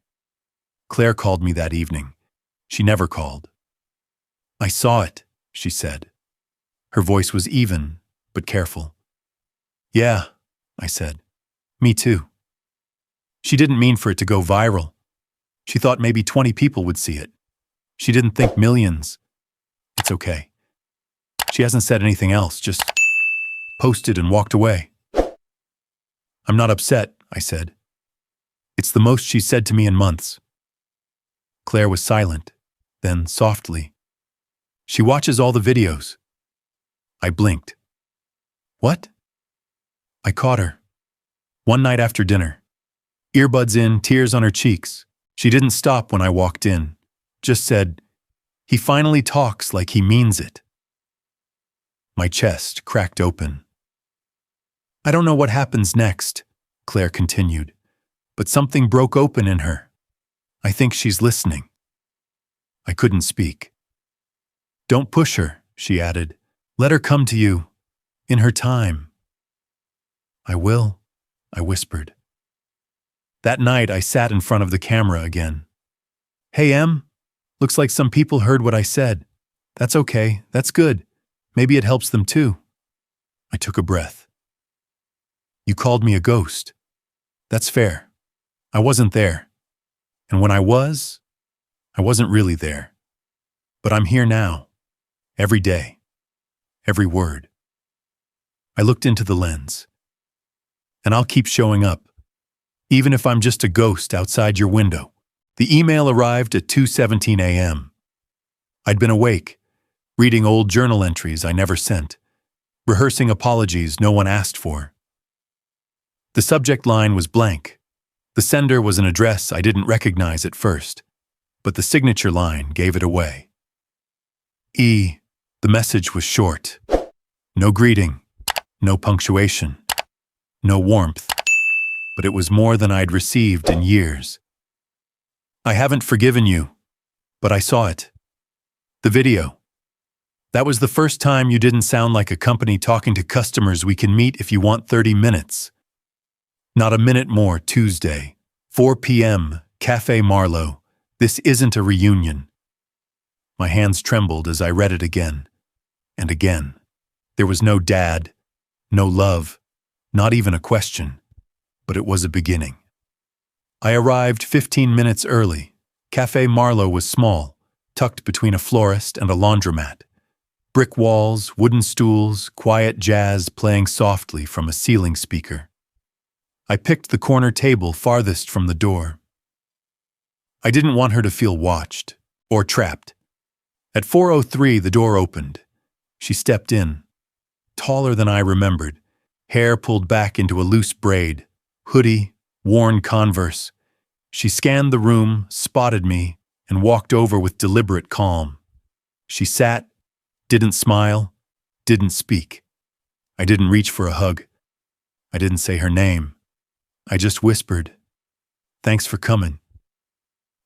Claire called me that evening. She never called. "I saw it," she said. Her voice was even, but careful. "Yeah," I said. "Me too." She didn't mean for it to go viral. She thought maybe 20 people would see it. She didn't think millions. It's okay. She hasn't said anything else, just posted and walked away. "I'm not upset," I said. "It's the most she's said to me in months." Claire was silent, then softly, "She watches all the videos." I blinked. "What?" I caught her. One night after dinner. Earbuds in, tears on her cheeks. She didn't stop when I walked in. Just said, "He finally talks like he means it." My chest cracked open. "I don't know what happens next," Claire continued, "but something broke open in her. I think she's listening." I couldn't speak. "Don't push her," she added. "Let her come to you, in her time." "I will," I whispered. That night, I sat in front of the camera again. "Hey, Em, looks like some people heard what I said. That's okay, that's good. Maybe it helps them too." I took a breath. "You called me a ghost. That's fair. I wasn't there. And when I wasn't really there. But I'm here now. Every day. Every word." I looked into the lens. "And I'll keep showing up. Even if I'm just a ghost outside your window." The email arrived at 2:17 a.m. I'd been awake, reading old journal entries I never sent, rehearsing apologies no one asked for. The subject line was blank. The sender was an address I didn't recognize at first, but the signature line gave it away. The message was short. No greeting, no punctuation, no warmth, but it was more than I'd received in years. "I haven't forgiven you, but I saw it. The video. That was the first time you didn't sound like a company talking to customers we can meet if you want 30 minutes. Not a minute more Tuesday, 4 p.m., Café Marlowe. This isn't a reunion." My hands trembled as I read it again. And again. There was no dad, no love, not even a question. But it was a beginning. I arrived 15 minutes early. Café Marlowe was small, tucked between a florist and a laundromat. Brick walls, wooden stools, quiet jazz playing softly from a ceiling speaker. I picked the corner table farthest from the door. I didn't want her to feel watched or trapped. At 4:03, the door opened. She stepped in, taller than I remembered, hair pulled back into a loose braid, hoodie, worn Converse. She scanned the room, spotted me, and walked over with deliberate calm. She sat, didn't smile, didn't speak. I didn't reach for a hug. I didn't say her name. I just whispered, "Thanks for coming."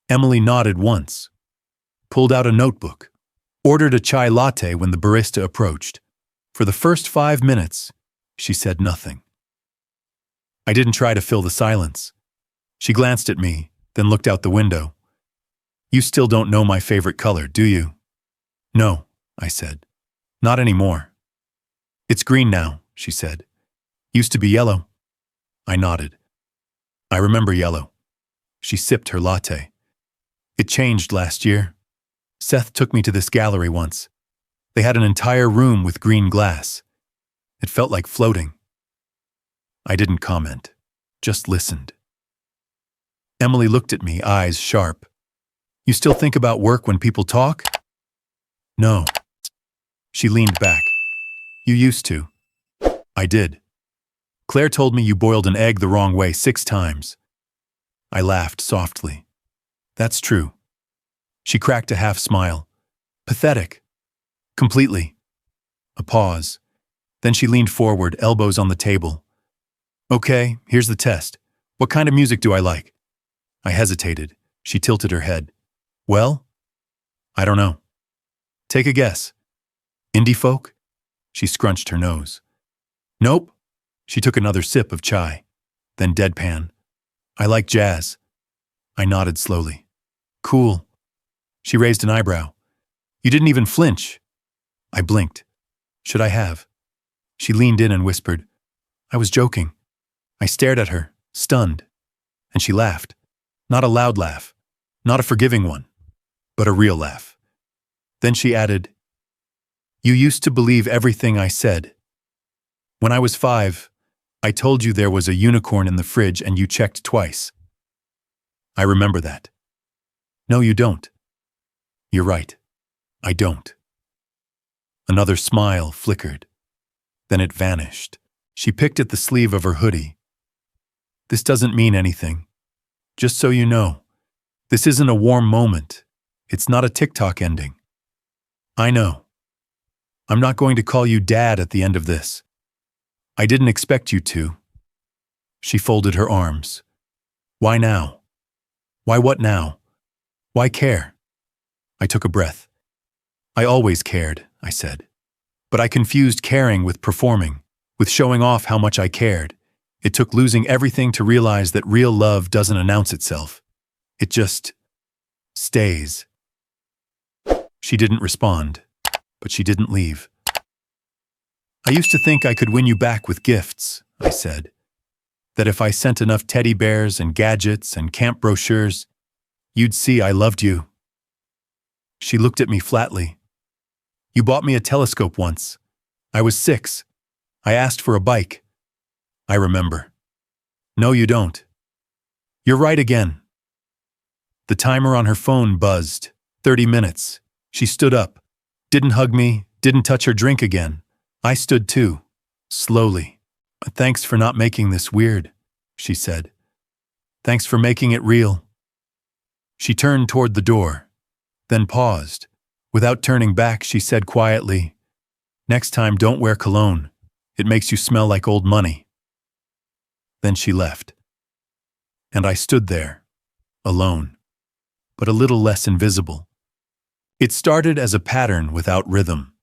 Emily nodded once, pulled out a notebook, ordered a chai latte when the barista approached. For the first 5 minutes, she said nothing. I didn't try to fill the silence. She glanced at me, then looked out the window. "You still don't know my favorite color, do you?" "No," I said. "Not anymore." "It's green now," she said. "Used to be yellow." I nodded. "I remember yellow." She sipped her latte. "It changed last year. Seth took me to this gallery once. They had an entire room with green glass. It felt like floating." I didn't comment, just listened. Emily looked at me, eyes sharp. "You still think about work when people talk?" "No." She leaned back. "You used to." "I did. Claire told me you boiled an egg the wrong way 6 times. I laughed softly. "That's true." She cracked a half smile. "Pathetic." "Completely." A pause. Then she leaned forward, elbows on the table. "Okay, here's the test. What kind of music do I like?" I hesitated. She tilted her head. "Well, I don't know." "Take a guess." "Indie folk?" She scrunched her nose. "Nope." She took another sip of chai. Then deadpan. "I like jazz." I nodded slowly. "Cool." She raised an eyebrow. "You didn't even flinch." I blinked. Should I have? She leaned in and whispered, "I was joking." I stared at her, stunned, and she laughed. Not a loud laugh, not a forgiving one, but a real laugh. Then she added, "You used to believe everything I said. When I was 5, I told you there was a unicorn in the fridge and you checked twice. I remember that." "No, you don't." "You're right. I don't." Another smile flickered. Then it vanished. She picked at the sleeve of her hoodie. "This doesn't mean anything. Just so you know, this isn't a warm moment. It's not a TikTok ending. I know. I'm not going to call you Dad at the end of this. I didn't expect you to." She folded her arms. "Why now? Why what now? Why care?" I took a breath. "I always cared," I said. "But I confused caring with performing, with showing off how much I cared. It took losing everything to realize that real love doesn't announce itself. It just stays." She didn't respond, but she didn't leave. "I used to think I could win you back with gifts," I said. "That if I sent enough teddy bears and gadgets and camp brochures, you'd see I loved you." She looked at me flatly. "You bought me a telescope once. I was 6. I asked for a bike." I remember. "No, you don't." "You're right again." The timer on her phone buzzed. 30 minutes. She stood up. Didn't hug me, didn't touch her drink again. I stood too, slowly. "Thanks for not making this weird," she said. "Thanks for making it real." She turned toward the door, then paused. Without turning back, she said quietly, "Next time don't wear cologne. It makes you smell like old money." Then she left. And I stood there, alone, but a little less invisible. It started as a pattern without rhythm.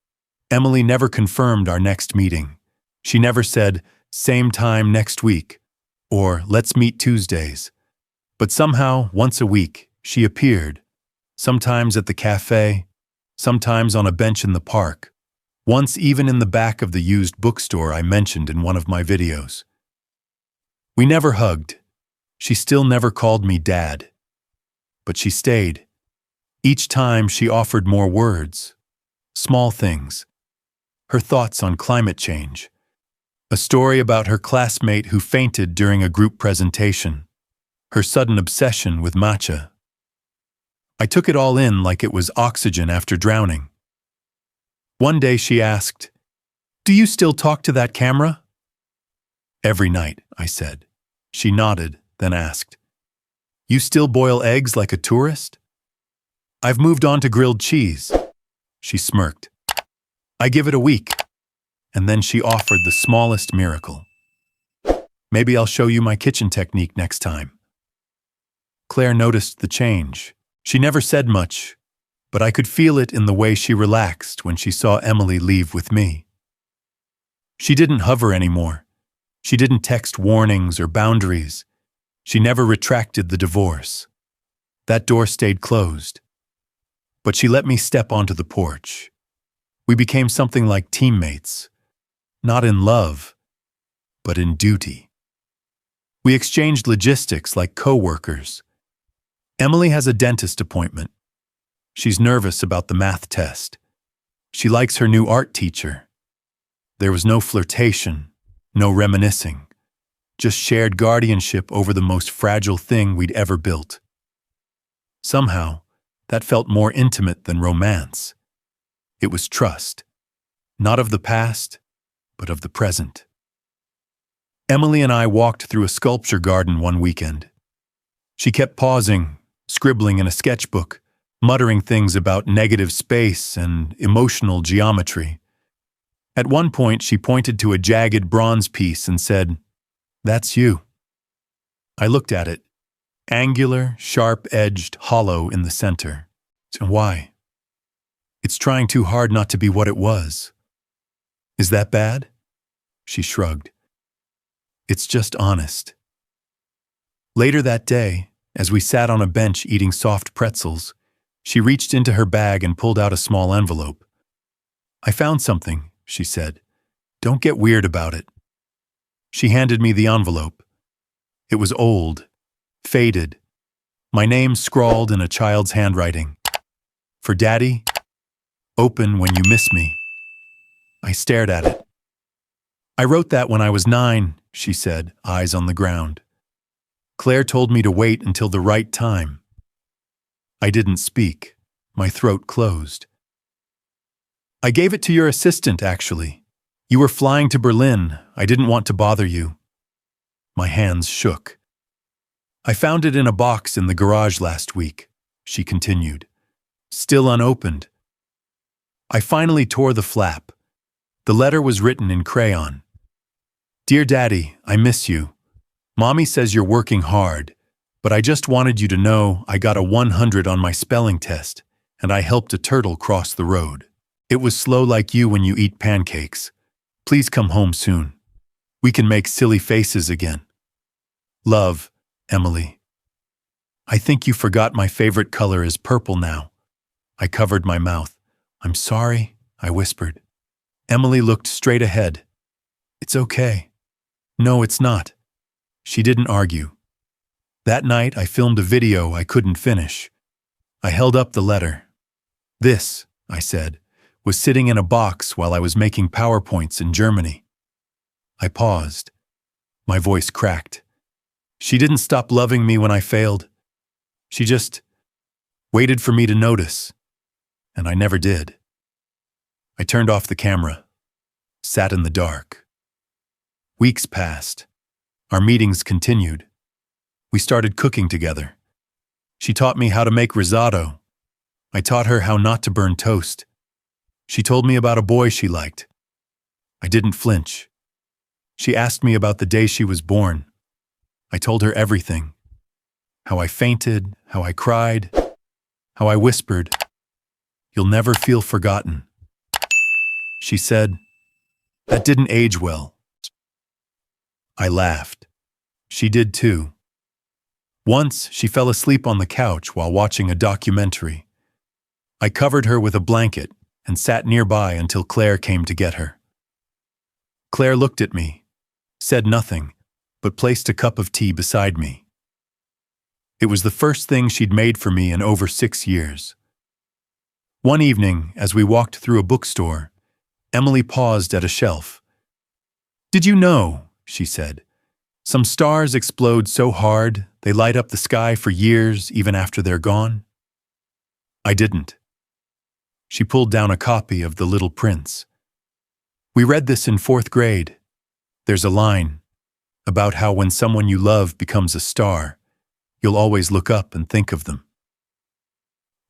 Emily never confirmed our next meeting. She never said, "Same time next week," or "Let's meet Tuesdays." But somehow, once a week, she appeared, sometimes at the cafe, sometimes on a bench in the park, once even in the back of the used bookstore I mentioned in one of my videos. We never hugged. She still never called me Dad. But she stayed. Each time she offered more words, small things. Her thoughts on climate change. A story about her classmate who fainted during a group presentation. Her sudden obsession with matcha. I took it all in like it was oxygen after drowning. One day she asked, "Do you still talk to that camera?" "Every night," I said. She nodded, then asked, "You still boil eggs like a tourist?" "I've moved on to grilled cheese." She smirked. "I give it a week." And then she offered the smallest miracle. "Maybe I'll show you my kitchen technique next time." Claire noticed the change. She never said much, but I could feel it in the way she relaxed when she saw Emily leave with me. She didn't hover anymore. She didn't text warnings or boundaries. She never retracted the divorce. That door stayed closed. But she let me step onto the porch. We became something like teammates, not in love, but in duty. We exchanged logistics like co-workers. Emily has a dentist appointment. She's nervous about the math test. She likes her new art teacher. There was no flirtation, no reminiscing, just shared guardianship over the most fragile thing we'd ever built. Somehow, that felt more intimate than romance. It was trust, not of the past, but of the present. Emily and I walked through a sculpture garden one weekend. She kept pausing, scribbling in a sketchbook, muttering things about negative space and emotional geometry. At one point, she pointed to a jagged bronze piece and said, "That's you." I looked at it, angular, sharp-edged, hollow in the center. So why? "It's trying too hard not to be what it was." "Is that bad?" She shrugged. "It's just honest." Later that day, as we sat on a bench eating soft pretzels, she reached into her bag and pulled out a small envelope. "I found something," she said. "Don't get weird about it." She handed me the envelope. It was old, faded, my name scrawled in a child's handwriting. "For Daddy, open when you miss me." I stared at it. "I wrote that when I was 9, she said, eyes on the ground. "Claire told me to wait until the right time." I didn't speak. My throat closed. "I gave it to your assistant, actually. You were flying to Berlin. I didn't want to bother you." My hands shook. "I found it in a box in the garage last week," she continued. "Still unopened." I finally tore the flap. The letter was written in crayon. "Dear Daddy, I miss you. Mommy says you're working hard, but I just wanted you to know I got a 100 on my spelling test, and I helped a turtle cross the road. It was slow like you when you eat pancakes. Please come home soon. We can make silly faces again. Love, Emily." "I think you forgot my favorite color is purple now." I covered my mouth. "I'm sorry," I whispered. Emily looked straight ahead. "It's okay." "No, it's not." She didn't argue. That night, I filmed a video I couldn't finish. I held up the letter. "This," I said, "was sitting in a box while I was making PowerPoints in Germany." I paused. My voice cracked. She didn't stop loving me when I failed. She just waited for me to notice, and I never did. I turned off the camera, sat in the dark. Weeks passed. Our meetings continued. We started cooking together. She taught me how to make risotto. I taught her how not to burn toast. She told me about a boy she liked. I didn't flinch. She asked me about the day she was born. I told her everything. How I fainted, how I cried, how I whispered, "You'll never feel forgotten." She said, "That didn't age well." I laughed. She did too. Once, she fell asleep on the couch while watching a documentary. I covered her with a blanket and sat nearby until Claire came to get her. Claire looked at me, said nothing, but placed a cup of tea beside me. It was the first thing she'd made for me in over 6 years. One evening, as we walked through a bookstore, Emily paused at a shelf. "Did you know," she said, "some stars explode so hard they light up the sky for years even after they're gone?" I didn't. She pulled down a copy of The Little Prince. We read this in 4th grade. There's a line about how when someone you love becomes a star, you'll always look up and think of them.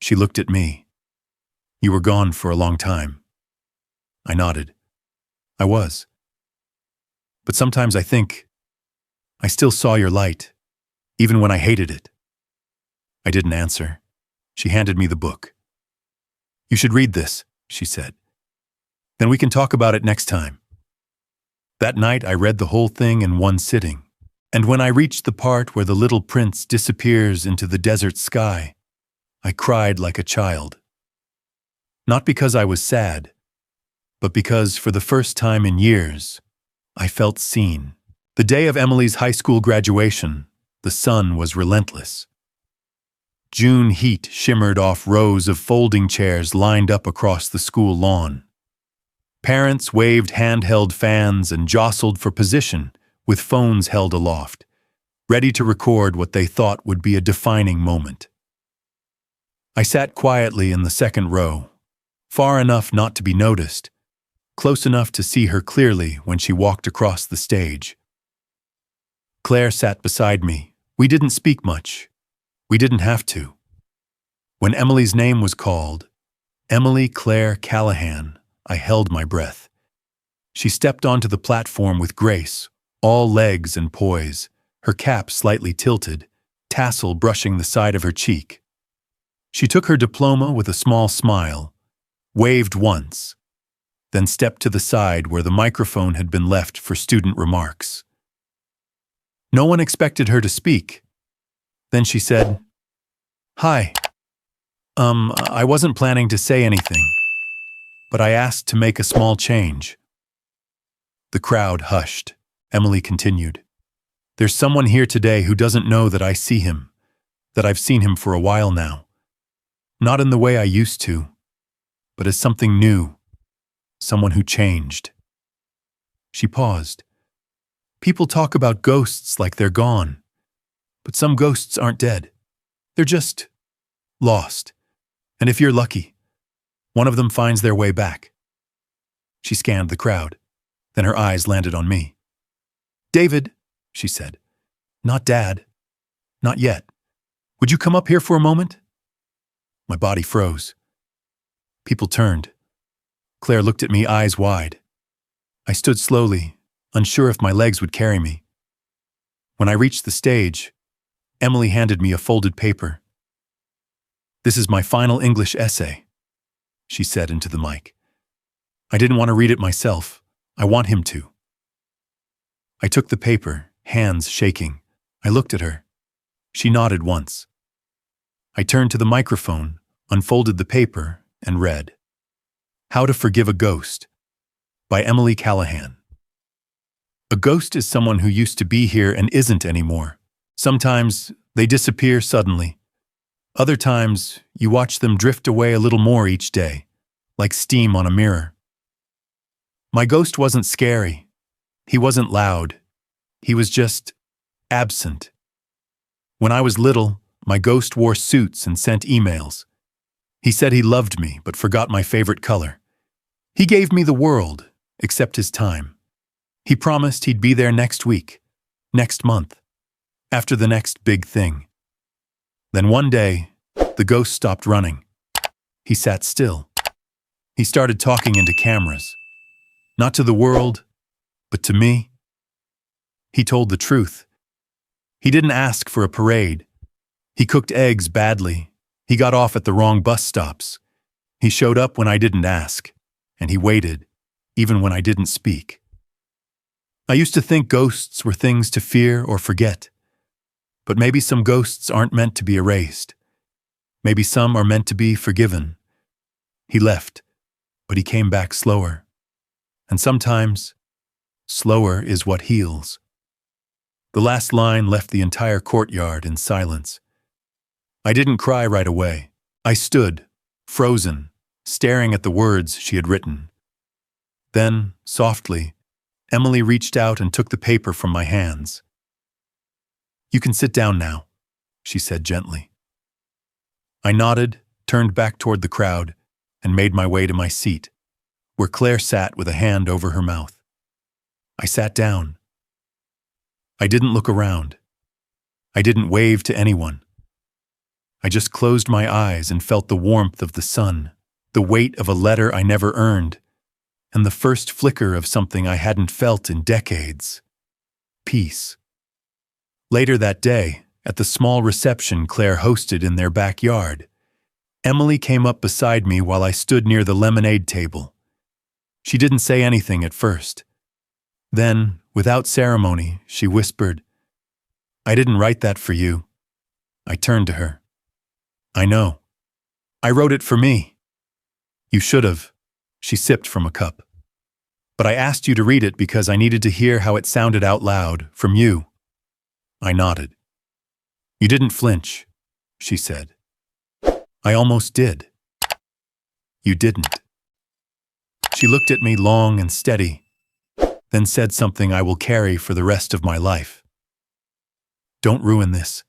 She looked at me. You were gone for a long time. I nodded. I was. But sometimes I think I still saw your light, even when I hated it. I didn't answer. She handed me the book. You should read this, she said. Then we can talk about it next time. That night I read the whole thing in one sitting, and when I reached the part where the little prince disappears into the desert sky, I cried like a child. Not because I was sad, but because for the first time in years, I felt seen. The day of Emily's high school graduation, the sun was relentless. June heat shimmered off rows of folding chairs lined up across the school lawn. Parents waved handheld fans and jostled for position with phones held aloft, ready to record what they thought would be a defining moment. I sat quietly in the second row, far enough not to be noticed, close enough to see her clearly when she walked across the stage. Claire sat beside me. We didn't speak much. We didn't have to. When Emily's name was called, Emily Claire Callahan, I held my breath. She stepped onto the platform with grace, all legs and poise, her cap slightly tilted, tassel brushing the side of her cheek. She took her diploma with a small smile, waved once, then stepped to the side where the microphone had been left for student remarks. No one expected her to speak. Then she said, "Hi. I wasn't planning to say anything, but I asked to make a small change." The crowd hushed. Emily continued, "There's someone here today who doesn't know that I see him, that I've seen him for a while now. Not in the way I used to, but as something new, someone who changed." She paused. People talk about ghosts like they're gone, but some ghosts aren't dead. They're just lost. And if you're lucky, one of them finds their way back. She scanned the crowd. Then her eyes landed on me. "David," she said. "Not Dad. Not yet. Would you come up here for a moment?" My body froze. People turned. Claire looked at me, eyes wide. I stood slowly, unsure if my legs would carry me. When I reached the stage, Emily handed me a folded paper. "This is my final English essay," she said into the mic. "I didn't want to read it myself. I want him to." I took the paper, hands shaking. I looked at her. She nodded once. I turned to the microphone, unfolded the paper, and read, "How to Forgive a Ghost," by Emily Callahan. A ghost is someone who used to be here and isn't anymore. Sometimes they disappear suddenly. Other times, you watch them drift away a little more each day, like steam on a mirror. My ghost wasn't scary. He wasn't loud. He was just absent. When I was little, my ghost wore suits and sent emails. He said he loved me but forgot my favorite color. He gave me the world, except his time. He promised he'd be there next week, next month, after the next big thing. Then one day, the ghost stopped running. He sat still. He started talking into cameras. Not to the world, but to me. He told the truth. He didn't ask for a parade. He cooked eggs badly. He got off at the wrong bus stops. He showed up when I didn't ask, and he waited, even when I didn't speak. I used to think ghosts were things to fear or forget. But maybe some ghosts aren't meant to be erased. Maybe some are meant to be forgiven. He left, but he came back slower. And sometimes, slower is what heals. The last line left the entire courtyard in silence. I didn't cry right away. I stood, frozen, staring at the words she had written. Then, softly, Emily reached out and took the paper from my hands. "You can sit down now," she said gently. I nodded, turned back toward the crowd, and made my way to my seat, where Claire sat with a hand over her mouth. I sat down. I didn't look around. I didn't wave to anyone. I just closed my eyes and felt the warmth of the sun, the weight of a letter I never earned, and the first flicker of something I hadn't felt in decades. Peace. Later that day, at the small reception Claire hosted in their backyard, Emily came up beside me while I stood near the lemonade table. She didn't say anything at first. Then, without ceremony, she whispered, "I didn't write that for you." I turned to her. "I know. I wrote it for me." "You should have." She sipped from a cup. "But I asked you to read it because I needed to hear how it sounded out loud, from you." I nodded. "You didn't flinch," she said. "I almost did." "You didn't." She looked at me long and steady, then said something I will carry for the rest of my life. "Don't ruin this."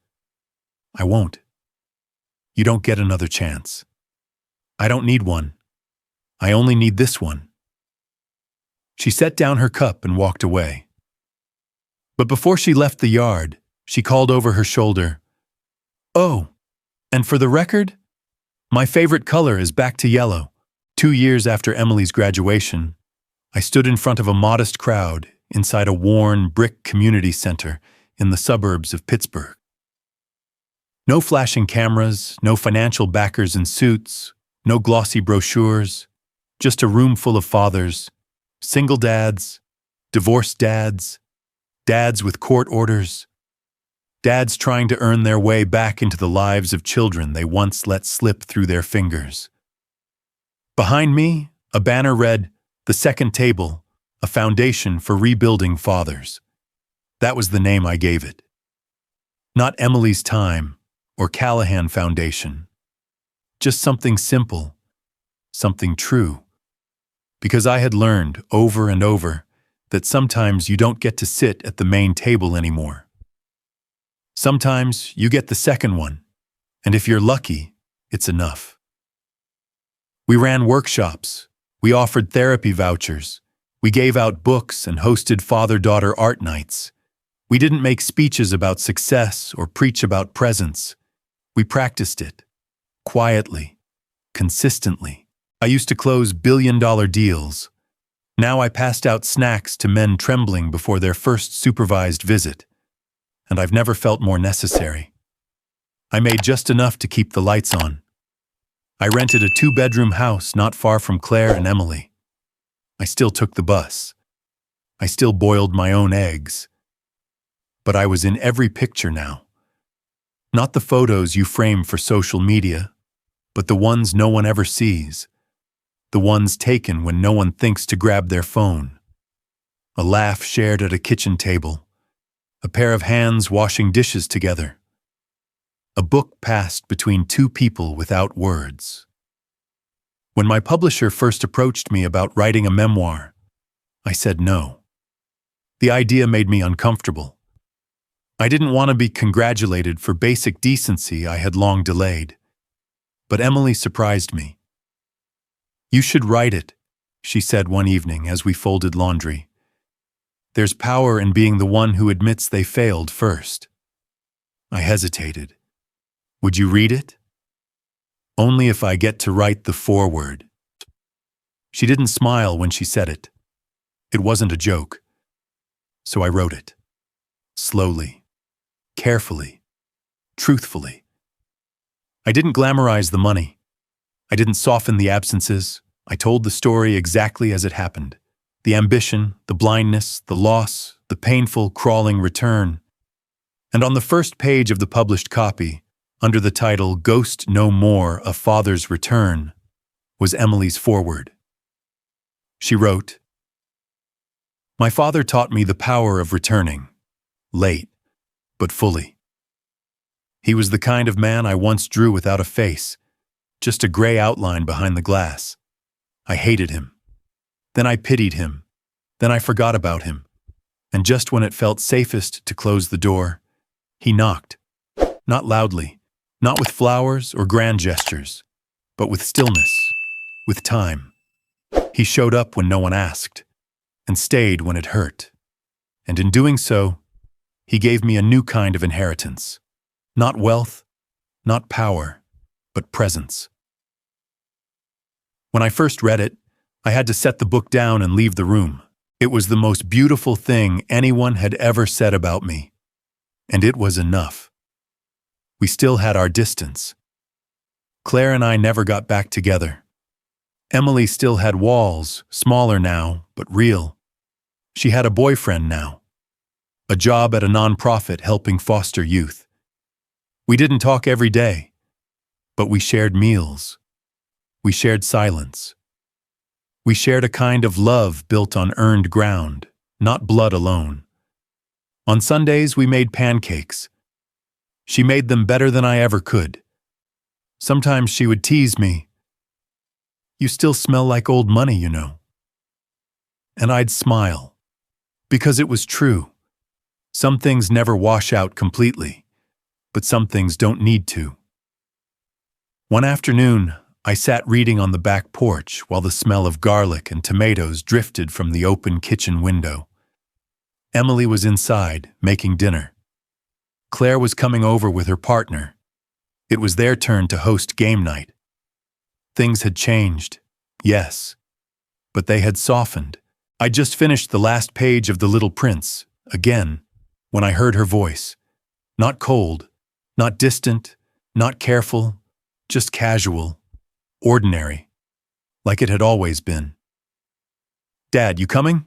"I won't. You don't get another chance. I don't need one. I only need this one." She set down her cup and walked away. But before she left the yard, she called over her shoulder, "Oh, and for the record, my favorite color is back to yellow." 2 years after Emily's graduation, I stood in front of a modest crowd inside a worn brick community center in the suburbs of Pittsburgh. No flashing cameras, no financial backers in suits, no glossy brochures, just a room full of fathers, single dads, divorced dads, dads with court orders, dads trying to earn their way back into the lives of children they once let slip through their fingers. Behind me, a banner read, "The Second Table, a foundation for rebuilding fathers." That was the name I gave it. Not Emily's Time or Callahan Foundation. Just something simple, something true. Because I had learned over and over that sometimes you don't get to sit at the main table anymore. Sometimes you get the second one, and if you're lucky, it's enough. We ran workshops, we offered therapy vouchers, we gave out books and hosted father-daughter art nights. We didn't make speeches about success or preach about presence. We practiced it, quietly, consistently. I used to close billion-dollar deals. Now I passed out snacks to men trembling before their first supervised visit, and I've never felt more necessary. I made just enough to keep the lights on. I rented a 2-bedroom house not far from Claire and Emily. I still took the bus. I still boiled my own eggs. But I was in every picture now. Not the photos you frame for social media, but the ones no one ever sees. The ones taken when no one thinks to grab their phone. A laugh shared at a kitchen table. A pair of hands washing dishes together. A book passed between 2 people without words. When my publisher first approached me about writing a memoir, I said no. The idea made me uncomfortable. I didn't want to be congratulated for basic decency I had long delayed. But Emily surprised me. "You should write it," she said one evening as we folded laundry. "There's power in being the one who admits they failed first." I hesitated. "Would you read it?" "Only if I get to write the foreword." She didn't smile when she said it. It wasn't a joke. So I wrote it. Slowly, carefully, truthfully. I didn't glamorize the money. I didn't soften the absences. I told the story exactly as it happened. The ambition, the blindness, the loss, the painful, crawling return. And on the first page of the published copy, under the title "Ghost No More, A Father's Return," was Emily's foreword. She wrote, "My father taught me the power of returning, late, but fully. He was the kind of man I once drew without a face, just a gray outline behind the glass. I hated him. Then I pitied him. Then I forgot about him. And just when it felt safest to close the door, he knocked. Not loudly, not with flowers or grand gestures, but with stillness, with time. He showed up when no one asked, and stayed when it hurt. And in doing so, he gave me a new kind of inheritance. Not wealth, not power, but presence. When I first read it, I had to set the book down and leave the room. It was the most beautiful thing anyone had ever said about me. And it was enough. We still had our distance. Claire and I never got back together. Emily still had walls, smaller now, but real. She had a boyfriend now. A job at a nonprofit helping foster youth. We didn't talk every day, but we shared meals. We shared silence. We shared a kind of love built on earned ground, not blood alone. On Sundays, we made pancakes. She made them better than I ever could. Sometimes she would tease me. "You still smell like old money, you know." And I'd smile, because it was true. Some things never wash out completely, but some things don't need to. One afternoon, I sat reading on the back porch while the smell of garlic and tomatoes drifted from the open kitchen window. Emily was inside, making dinner. Claire was coming over with her partner. It was their turn to host game night. Things had changed, yes, but they had softened. I just finished the last page of The Little Prince, again, when I heard her voice. Not cold, not distant, not careful, just casual, ordinary, like it had always been. "Dad, you coming?"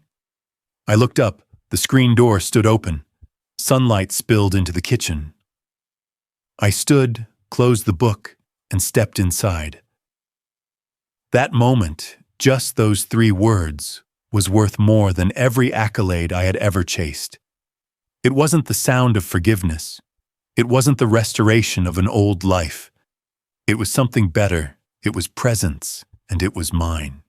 I looked up. The screen door stood open. Sunlight spilled into the kitchen. I stood, closed the book, and stepped inside. That moment, just those 3 words, was worth more than every accolade I had ever chased. It wasn't the sound of forgiveness. It wasn't the restoration of an old life. It was something better. It was presence, and it was mine.